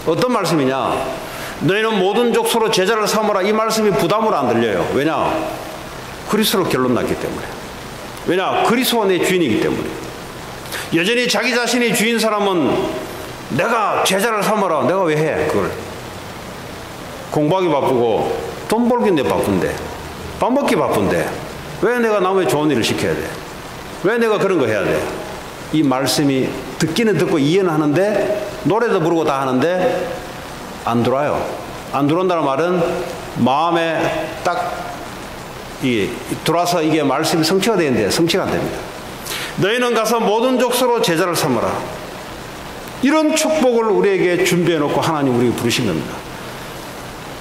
어떤 말씀이냐? 너희는 모든 족속으로 제자를 삼으라. 이 말씀이 부담으로 안 들려요. 왜냐? 그리스도로 결론 났기 때문에. 왜냐? 그리스도가 내 주인이기 때문에. 여전히 자기 자신이 주인 사람은 내가 제자를 삼아라. 내가 왜 해? 그걸. 공부하기 바쁘고 돈 벌기 바쁜데, 밥 먹기 바쁜데 왜 내가 남의 좋은 일을 시켜야 돼? 왜 내가 그런 거 해야 돼? 이 말씀이 듣기는 듣고 이해는 하는데, 노래도 부르고 다 하는데 안 들어와요. 안 들어온다는 말은 마음에 딱 들어와서 이게 말씀이 성취가 되는데 성취가 안 됩니다. 너희는 가서 모든 족속으로 제자를 삼으라. 이런 축복을 우리에게 준비해 놓고 하나님 우리에게 부르신 겁니다.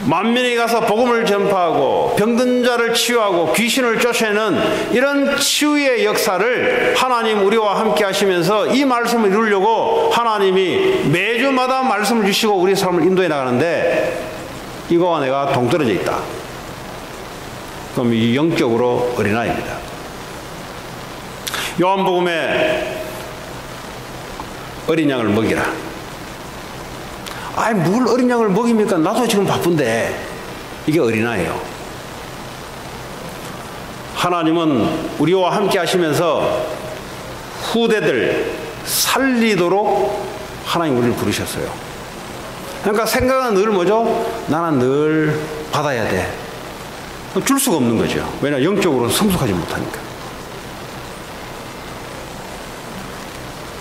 만민이 가서 복음을 전파하고 병든 자를 치유하고 귀신을 쫓아내는 이런 치유의 역사를 하나님 우리와 함께 하시면서 이 말씀을 이루려고 하나님이 매주마다 말씀을 주시고 우리 삶을 인도해 나가는데, 이거와 내가 동떨어져 있다. 그럼 이 영적으로 어린아이입니다. 요한복음에 어린 양을 먹이라. 아이, 뭘 어린 양을 먹입니까? 나도 지금 바쁜데. 이게 어린아이예요. 하나님은 우리와 함께 하시면서 후대들 살리도록 하나님 우리를 부르셨어요. 그러니까 생각은 늘 뭐죠? 나는 늘 받아야 돼. 줄 수가 없는 거죠. 왜냐? 영적으로 성숙하지 못하니까.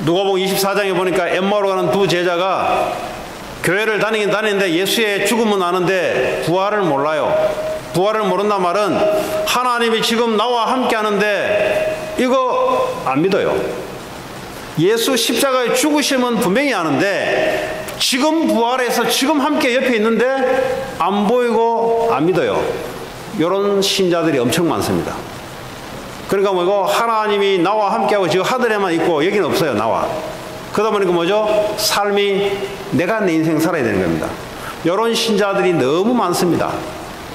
누가복음 24장에 보니까 엠마오로 가는 두 제자가 교회를 다니긴 다니는데 예수의 죽음은 아는데 부활을 몰라요. 부활을 모른단 말은 하나님이 지금 나와 함께 하는데 이거 안 믿어요. 예수 십자가의 죽으심은 분명히 아는데 지금 부활해서 지금 함께 옆에 있는데 안 보이고 안 믿어요. 이런 신자들이 엄청 많습니다. 그러니까 뭐고 하나님이 나와 함께하고 지금 하늘에만 있고 여기는 없어요. 나와. 그러다 보니까 뭐죠? 삶이 내가 내 인생 살아야 되는 겁니다. 이런 신자들이 너무 많습니다.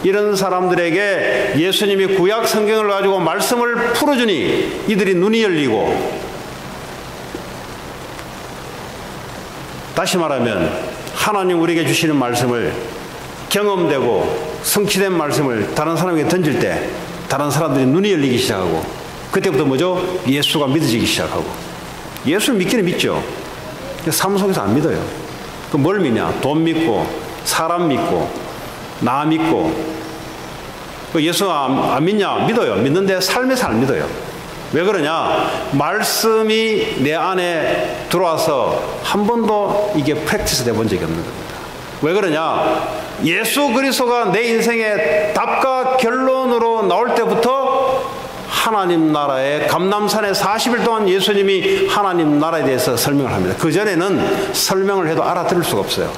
이런 사람들에게 예수님이 구약 성경을 가지고 말씀을 풀어주니 이들이 눈이 열리고, 다시 말하면 하나님 우리에게 주시는 말씀을 경험되고 성취된 말씀을 다른 사람에게 던질 때 다른 사람들이 눈이 열리기 시작하고, 그때부터 뭐죠? 예수가 믿어지기 시작하고. 예수를 믿기는 믿죠. 삶 속에서 안 믿어요. 그 뭘 믿냐? 돈 믿고, 사람 믿고, 나 믿고. 예수 안 믿냐? 믿어요. 믿는데 삶에서 안 믿어요. 왜 그러냐? 말씀이 내 안에 들어와서 한 번도 이게 프랙티스 돼 본 적이 없는 겁니다. 왜 그러냐? 예수 그리스도가 내 인생의 답과 결론으로 나올 때부터 하나님 나라에 감람산에 40일 동안 예수님이 하나님 나라에 대해서 설명을 합니다. 그전에는 설명을 해도 알아들을 수가 없어요.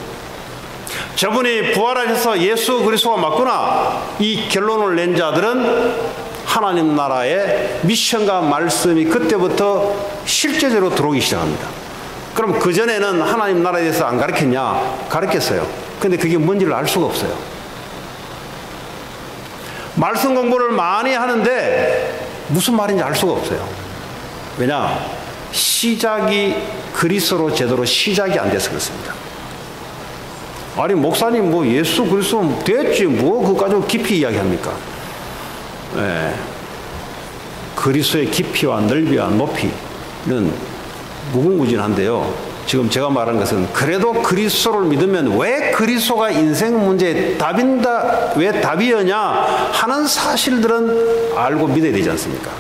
저분이 부활하셔서 예수 그리스도가 맞구나, 이 결론을 낸 자들은 하나님 나라의 미션과 말씀이 그때부터 실제적으로 들어오기 시작합니다. 그럼 그전에는 하나님 나라에 대해서 안 가르쳤냐? 가르쳤어요. 근데 그게 뭔지를 알 수가 없어요. 말씀 공부를 많이 하는데 무슨 말인지 알 수가 없어요. 왜냐? 시작이 그리스도로 제대로 시작이 안 돼서 그렇습니다. 아니 목사님 뭐 예수 그리스도 됐지 뭐 그거 가지고 깊이 이야기합니까? 예. 그리스도의 깊이와 넓이와 높이는 무궁무진한데요. 지금 제가 말한 것은 그래도 그리스도를 믿으면 왜 그리스도가 인생 문제의 답인다, 왜 답이었냐 하는 사실들은 알고 믿어야 되지 않습니까?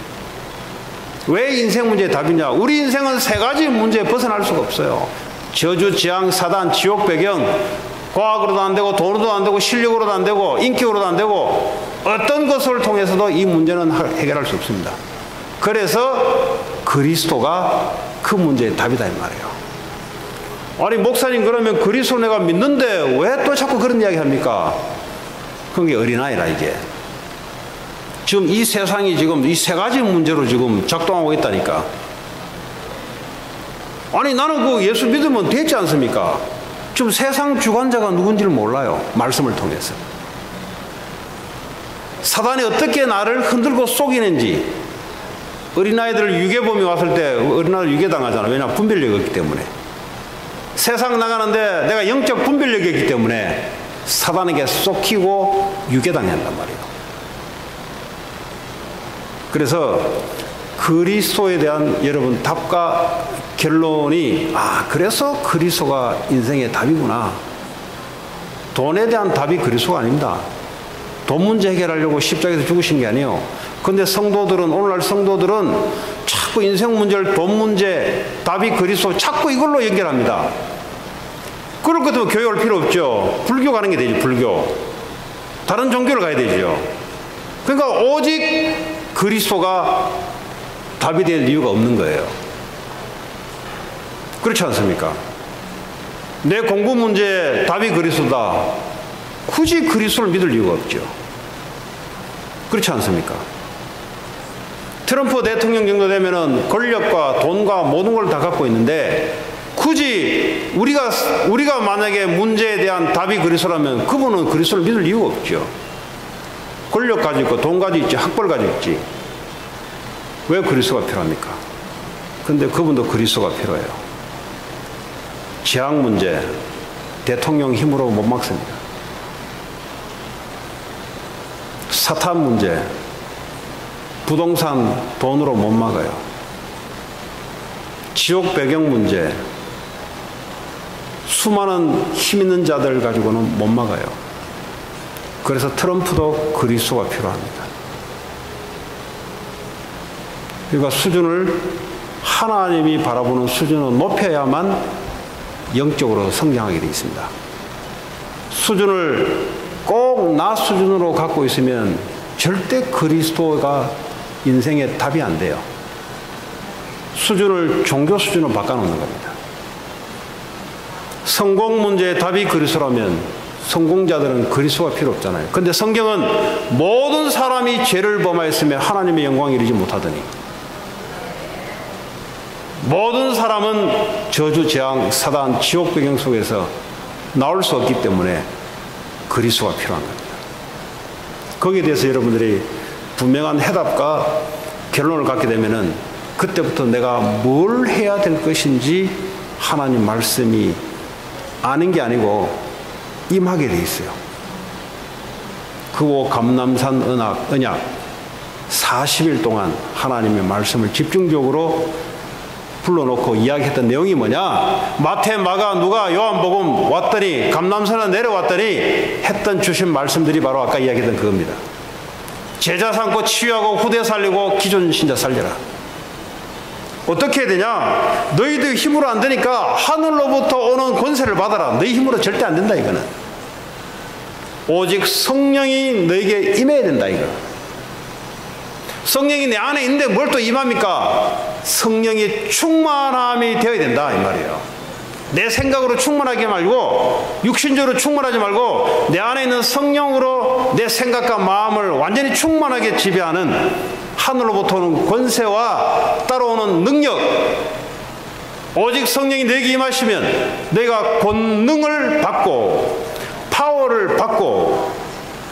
왜 인생 문제의 답이냐? 우리 인생은 세 가지 문제에 벗어날 수가 없어요. 저주, 재앙, 사단, 지옥 배경, 과학으로도 안 되고 돈으로도 안 되고 실력으로도 안 되고 인격으로도 안 되고 어떤 것을 통해서도 이 문제는 해결할 수 없습니다. 그래서 그리스도가 그 문제의 답이다 이 말이에요. 아니 목사님 그러면 그리스도 내가 믿는데 왜 또 자꾸 그런 이야기 합니까? 그게 어린아이라 이게. 지금 이 세상이 지금 이 세 가지 문제로 지금 작동하고 있다니까. 아니 나는 그 예수 믿으면 됐지 않습니까? 지금 세상 주관자가 누군지를 몰라요. 말씀을 통해서. 사단이 어떻게 나를 흔들고 속이는지. 어린아이들 유괴범이 왔을 때 어린아이들 유괴당하잖아. 왜냐? 분별력이 없기 때문에. 세상 나가는데 내가 영적 분별력이 있기 때문에 사단에게 쏙히고 유괴당한단 말이에요. 그래서 그리스도에 대한 여러분 답과 결론이 그래서 그리스도가 인생의 답이구나. 돈에 대한 답이 그리스도가 아닙니다. 돈 문제 해결하려고 십자가에서 죽으신 게 아니에요. 근데 성도들은 오늘날 성도들은 자꾸 인생 문제를 돈 문제 답이 그리스도 자꾸 이걸로 연결합니다. 그럴 것 같으면 교회 올 필요 없죠. 불교 가는 게 되지. 불교 다른 종교를 가야 되죠. 그러니까 오직 그리스도가 답이 될 이유가 없는 거예요. 그렇지 않습니까? 내 공부 문제 답이 그리스도다. 굳이 그리스도를 믿을 이유가 없죠. 그렇지 않습니까? 트럼프 대통령 정도 되면은 권력과 돈과 모든 걸 다 갖고 있는데 굳이 우리가 만약에 문제에 대한 답이 그리스도라면 그분은 그리스도를 믿을 이유가 없죠. 권력 가지고 있고 돈 가지고 있지, 학벌 가지고 있지. 왜 그리스도가 필요합니까? 근데 그분도 그리스도가 필요해요. 재앙 문제 대통령 힘으로 못 막습니다. 사탄 문제 부동산 돈으로 못 막아요. 지옥 배경 문제 수많은 힘 있는 자들 가지고는 못 막아요. 그래서 트럼프도 그리스도가 필요합니다. 그러니까 수준을 하나님이 바라보는 수준을 높여야만 영적으로 성장하게 되어 있습니다. 수준을 꼭 나 수준으로 갖고 있으면 절대 그리스도가 인생의 답이 안 돼요. 수준을 종교 수준으로 바꿔놓는 겁니다. 성공 문제의 답이 그리스도라면 성공자들은 그리스도가 필요 없잖아요. 근데 성경은 모든 사람이 죄를 범하였으며 하나님의 영광에 이르지 못하더니, 모든 사람은 저주, 재앙, 사단, 지옥 배경 속에서 나올 수 없기 때문에 그리스도가 필요한 겁니다. 거기에 대해서 여러분들이 분명한 해답과 결론을 갖게 되면은 그때부터 내가 뭘 해야 될 것인지 하나님 말씀이 아는 게 아니고 임하게 돼 있어요. 그고 감람산 언약 40일 동안 하나님의 말씀을 집중적으로 불러놓고 이야기했던 내용이 뭐냐? 마태, 마가, 누가, 요한복음 왔더니 감람산에 내려왔더니 했던 주신 말씀들이 바로 아까 이야기했던 그겁니다. 제자 삼고 치유하고 후대 살리고 기존 신자 살려라. 어떻게 해야 되냐? 너희들 힘으로 안 되니까 하늘로부터 오는 권세를 받아라. 너희 힘으로 절대 안 된다 이거는. 오직 성령이 너에게 임해야 된다 이거. 성령이 내 안에 있는데 뭘 또 임합니까? 성령이 충만함이 되어야 된다 이 말이에요. 내 생각으로 충만하게 말고 육신적으로 충만하지 말고 내 안에 있는 성령으로 내 생각과 마음을 완전히 충만하게 지배하는 하늘로부터 오는 권세와 따라오는 능력. 오직 성령이 내게 임하시면 내가 권능을 받고 파워를 받고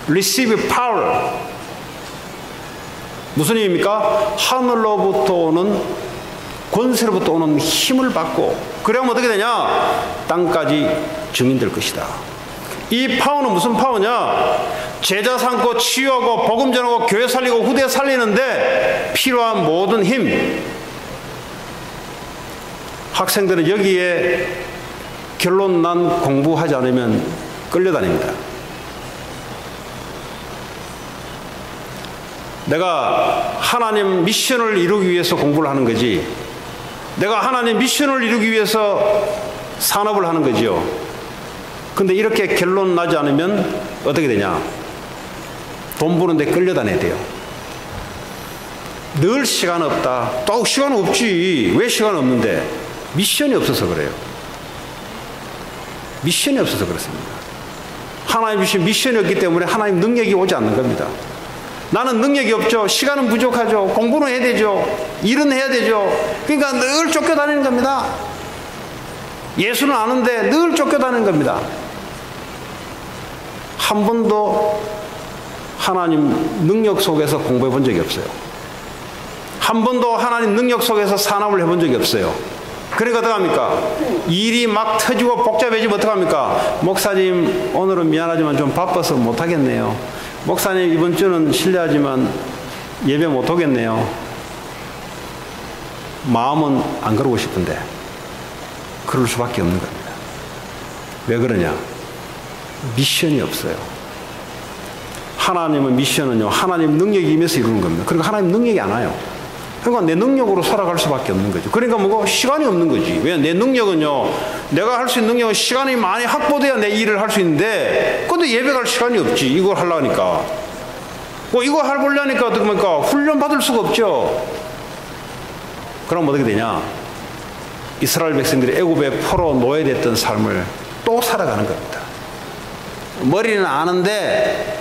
receive power. 무슨 의미입니까? 하늘로부터 오는 권세로부터 오는 힘을 받고, 그러면 어떻게 되냐? 땅까지 증인될 것이다. 이 파워는 무슨 파워냐? 제자 삼고 치유하고 복음 전하고 교회 살리고 후대 살리는데 필요한 모든 힘. 학생들은 여기에 결론 난 공부하지 않으면 끌려다닙니다. 내가 하나님 미션을 이루기 위해서 공부를 하는 거지, 내가 하나님 미션을 이루기 위해서 산업을 하는 거지요. 근데 이렇게 결론 나지 않으면 어떻게 되냐? 돈 버는데 끌려다녀야 돼요. 늘 시간 없다. 또 시간 없지. 왜 시간 없는데? 미션이 없어서 그래요. 미션이 없어서 그렇습니다. 하나님 주신 미션이 없기 때문에 하나님 능력이 오지 않는 겁니다. 나는 능력이 없죠. 시간은 부족하죠. 공부는 해야 되죠. 일은 해야 되죠. 그러니까 늘 쫓겨다니는 겁니다. 예수는 아는데 늘 쫓겨다니는 겁니다. 한 번도 하나님 능력 속에서 공부해 본 적이 없어요. 한 번도 하나님 능력 속에서 산업을 해본 적이 없어요. 그러니까 어떡합니까? 일이 막 터지고 복잡해지면 어떡합니까? 목사님 오늘은 미안하지만 좀 바빠서 못하겠네요. 목사님 이번 주는 실례하지만 예배 못 오겠네요. 마음은 안 그러고 싶은데 그럴 수밖에 없는 겁니다. 왜 그러냐? 미션이 없어요. 하나님의 미션은요, 하나님 능력이 임해서 이루는 겁니다. 그러니까 하나님 능력이 안 와요. 그러니까 내 능력으로 살아갈 수밖에 없는 거죠. 그러니까 뭐고 시간이 없는 거지. 왜? 내 능력은요, 내가 할 수 있는 능력은 시간이 많이 확보돼야 내 일을 할 수 있는데, 근데 예배 갈 시간이 없지. 이걸 하려니까. 뭐 이거 하려니까 어떻게 합니까? 훈련 받을 수가 없죠. 그럼 어떻게 되냐? 이스라엘 백성들이 애굽의 포로 노예됐던 삶을 또 살아가는 겁니다. 머리는 아는데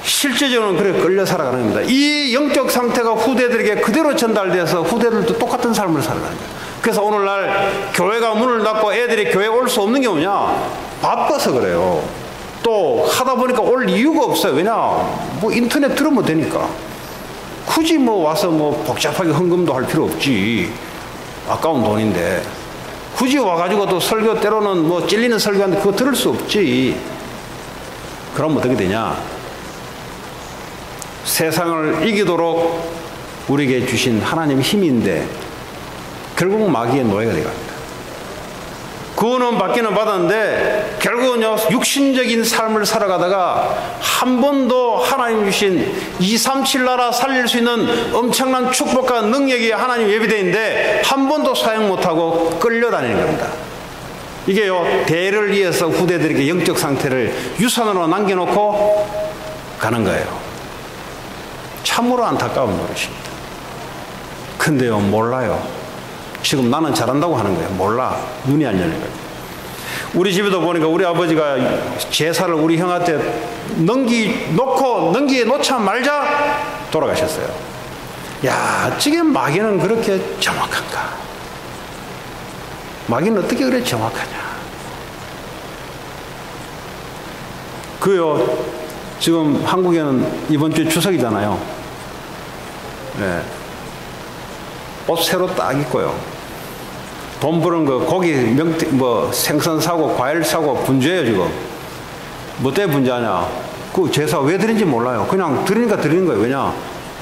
실제적으로는 그래 끌려 살아가는 겁니다. 이 영적 상태가 후대들에게 그대로 전달돼서 후대들도 똑같은 삶을 살아가는 거예요. 그래서 오늘날 교회가 문을 닫고 애들이 교회에 올 수 없는 게 뭐냐? 바빠서 그래요. 또 하다 보니까 올 이유가 없어요. 왜냐? 뭐 인터넷 들으면 되니까. 굳이 뭐 와서 뭐 복잡하게 헌금도 할 필요 없지. 아까운 돈인데. 굳이 와가지고 또 설교 때로는 뭐 찔리는 설교하는데 그거 들을 수 없지. 그럼 어떻게 되냐? 세상을 이기도록 우리에게 주신 하나님 힘인데 결국 마귀의 노예가 되갑니다. 구원은 받기는 받았는데 결국은요, 육신적인 삶을 살아가다가 한 번도 하나님 주신 237 나라 살릴 수 있는 엄청난 축복과 능력이 하나님 예비되어 있는데 한 번도 사용 못하고 끌려다니는 겁니다. 이게요, 대를 이어서 후대들에게 영적 상태를 유산으로 남겨놓고 가는 거예요. 참으로 안타까운 노릇입니다. 근데요, 몰라요. 지금 나는 잘한다고 하는 거예요. 몰라. 눈이 안 열린 거예요. 우리 집에도 보니까 우리 아버지가 제사를 우리 형한테 넘기게 놓자 말자 돌아가셨어요. 야, 어찌게 마귀는 그렇게 정확한가? 마귀는 어떻게 그래 정확하냐? 그요, 지금 한국에는 이번 주에 추석이잖아요. 네. 옷 새로 딱 입고요. 돈 버는 거, 고기, 생선 사고, 과일 사고, 분주해요, 지금. 뭐 때문에 분주하냐? 그 제사 왜 드린지 몰라요. 그냥 드리니까 드리는 거예요. 왜냐?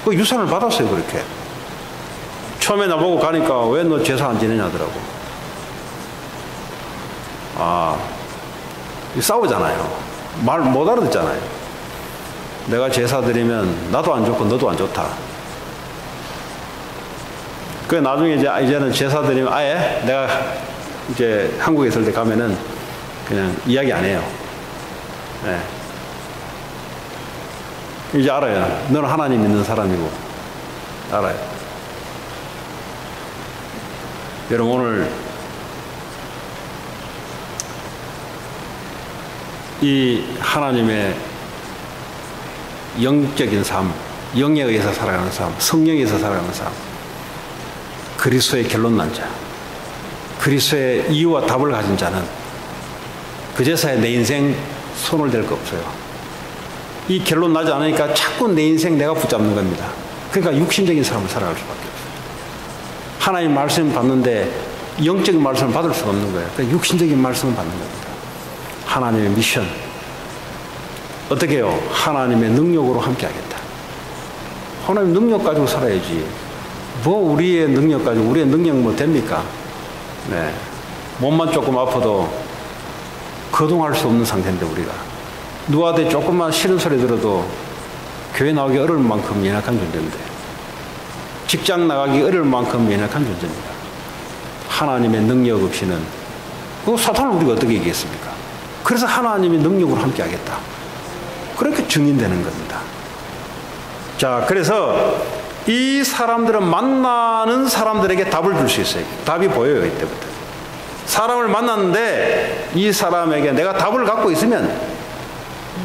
그 유산을 받았어요, 그렇게. 처음에 나보고 가니까 왜 너 제사 안 지내냐 하더라고. 아, 싸우잖아요. 말 못 알아듣잖아요. 내가 제사 드리면 나도 안 좋고 너도 안 좋다. 그 나중에 이제는 제사 드리면 아예 내가 이제 한국에 있을 때 가면은 그냥 이야기 안 해요. 네. 이제 알아요. 너는 하나님 믿는 사람이고 알아요. 여러분 오늘 이 하나님의 영적인 삶, 영에 의해서 살아가는 삶, 성령에 의해서 살아가는 삶, 그리스도의 결론 난 자, 그리스도의 이유와 답을 가진 자는 그제서야 내 인생 손을 댈 거 없어요. 이 결론 나지 않으니까 자꾸 내 인생 내가 붙잡는 겁니다. 그러니까 육신적인 삶을 살아갈 수밖에 없어요. 하나님 말씀 받는데 영적인 말씀을 받을 수가 없는 거예요. 그러니까 육신적인 말씀을 받는 겁니다. 하나님의 미션. 어떻게 해요? 하나님의 능력으로 함께 하겠다. 하나님 능력 가지고 살아야지. 뭐 우리의 능력 가지고 우리의 능력 뭐 됩니까? 네. 몸만 조금 아파도 거동할 수 없는 상태인데 우리가. 누구한테 조금만 싫은 소리 들어도 교회 나오기 어려울 만큼 연약한 존재인데 직장 나가기 어려울 만큼 연약한 존재입니다. 하나님의 능력 없이는 그 사탄을 우리가 어떻게 이기겠습니까? 그래서 하나님의 능력으로 함께 하겠다. 그렇게 증인되는 겁니다. 자, 그래서 이 사람들은 만나는 사람들에게 답을 줄 수 있어요. 답이 보여요, 이때부터. 사람을 만났는데 이 사람에게 내가 답을 갖고 있으면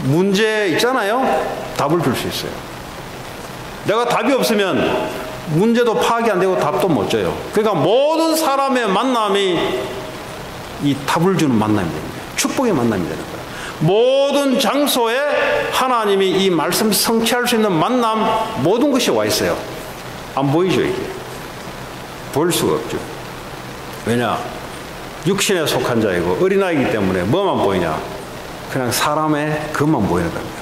문제 있잖아요. 답을 줄 수 있어요. 내가 답이 없으면 문제도 파악이 안 되고 답도 못 줘요. 그러니까 모든 사람의 만남이 이 답을 주는 만남이 됩니다. 축복의 만남이 되는 거예요. 모든 장소에 하나님이 이 말씀 성취할 수 있는 만남 모든 것이 와 있어요. 안 보이죠, 이게? 보일 수가 없죠. 왜냐? 육신에 속한 자이고 어린아이이기 때문에 뭐만 보이냐? 그냥 사람의 그것만 보이는 겁니다.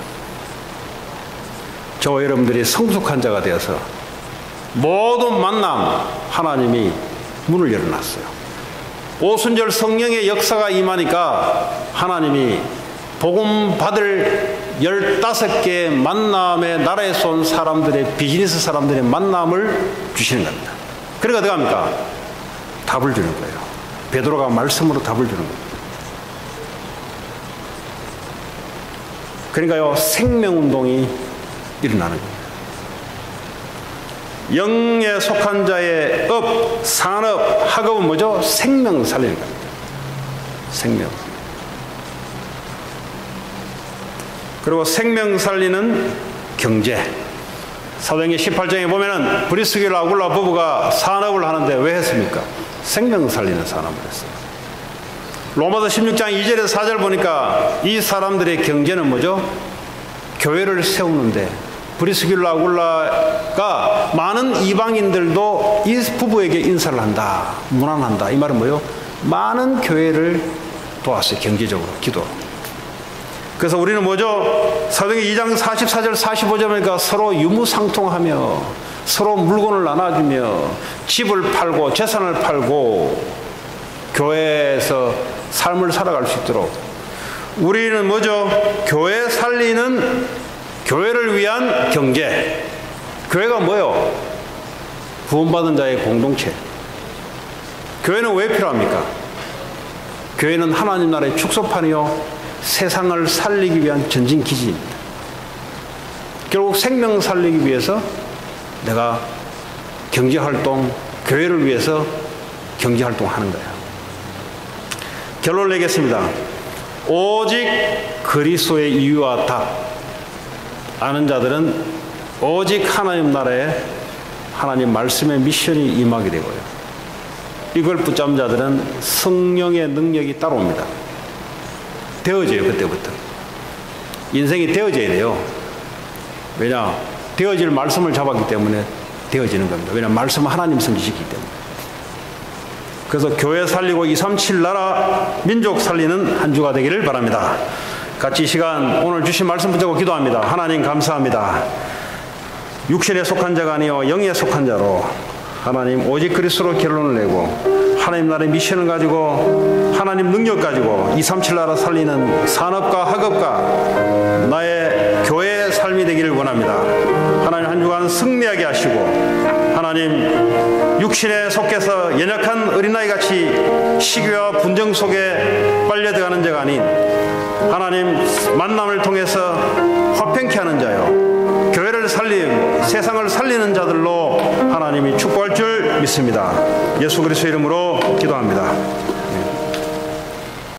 저와 여러분들이 성숙한 자가 되어서 모든 만남 하나님이 문을 열어놨어요. 오순절 성령의 역사가 임하니까 하나님이 복음 받을 15개의 만남의 나라에서 온 사람들의 비즈니스 사람들의 만남을 주시는 겁니다. 그러니까 어떻게 합니까? 답을 주는 거예요. 베드로가 말씀으로 답을 주는 겁니다. 그러니까요, 생명운동이 일어나는 겁니다. 영에 속한 자의 업, 산업, 학업은 뭐죠? 생명 살리는 겁니다. 생명. 그리고 생명 살리는 경제. 사도행전 18장에 보면은 브리스길라 아굴라 부부가 산업을 하는데 왜 했습니까? 생명 살리는 산업을 했어요. 로마서 16장 2절에서 4절 보니까 이 사람들의 경제는 뭐죠? 교회를 세우는데 브리스길라 아굴라가 많은 이방인들도 이 부부에게 인사를 한다, 문안한다. 이 말은 뭐예요? 많은 교회를 도왔어요. 경제적으로, 기도로. 그래서 우리는 뭐죠? 사도행전 2장 44절 45절 보니까 서로 유무상통하며 서로 물건을 나눠주며 집을 팔고 재산을 팔고 교회에서 삶을 살아갈 수 있도록 우리는 뭐죠? 교회 살리는, 교회를 위한 경제. 교회가 뭐예요? 구원받은 자의 공동체. 교회는 왜 필요합니까? 교회는 하나님 나라의 축소판이요 세상을 살리기 위한 전진기지입니다. 결국 생명 살리기 위해서 내가 경제활동, 교회를 위해서 경제활동하는 거예요. 결론을 내겠습니다. 오직 그리스도의 이유와 답 아는 자들은 오직 하나님 나라에 하나님 말씀의 미션이 임하게 되고요. 이걸 붙잡은 자들은 성령의 능력이 따라옵니다. 되어져요. 그때부터. 인생이 되어져야 돼요. 왜냐? 되어질 말씀을 잡았기 때문에 되어지는 겁니다. 왜냐? 말씀은 하나님 성기시기 때문에. 그래서 교회 살리고 237 나라 민족 살리는 한 주가 되기를 바랍니다. 같이 이 시간 오늘 주신 말씀 붙잡고 기도합니다. 하나님 감사합니다. 육신에 속한 자가 아니요 영에 속한 자로 하나님 오직 그리스도로 결론을 내고 하나님 나라의 미션을 가지고 하나님 능력 가지고 237 나라 살리는 산업가 학업가 나의 교회의 삶이 되기를 원합니다. 하나님 한 주간 승리하게 하시고 하나님 육신에 속해서 연약한 어린아이같이 시기와 분정 속에 빨려 들어가는 자가 아닌 하나님 만남을 통해서 화평케 하는 자요 교회를 살리고 세상을 살리는 자들로 하나님이 축복할 줄 믿습니다. 예수 그리스도 이름으로 기도합니다.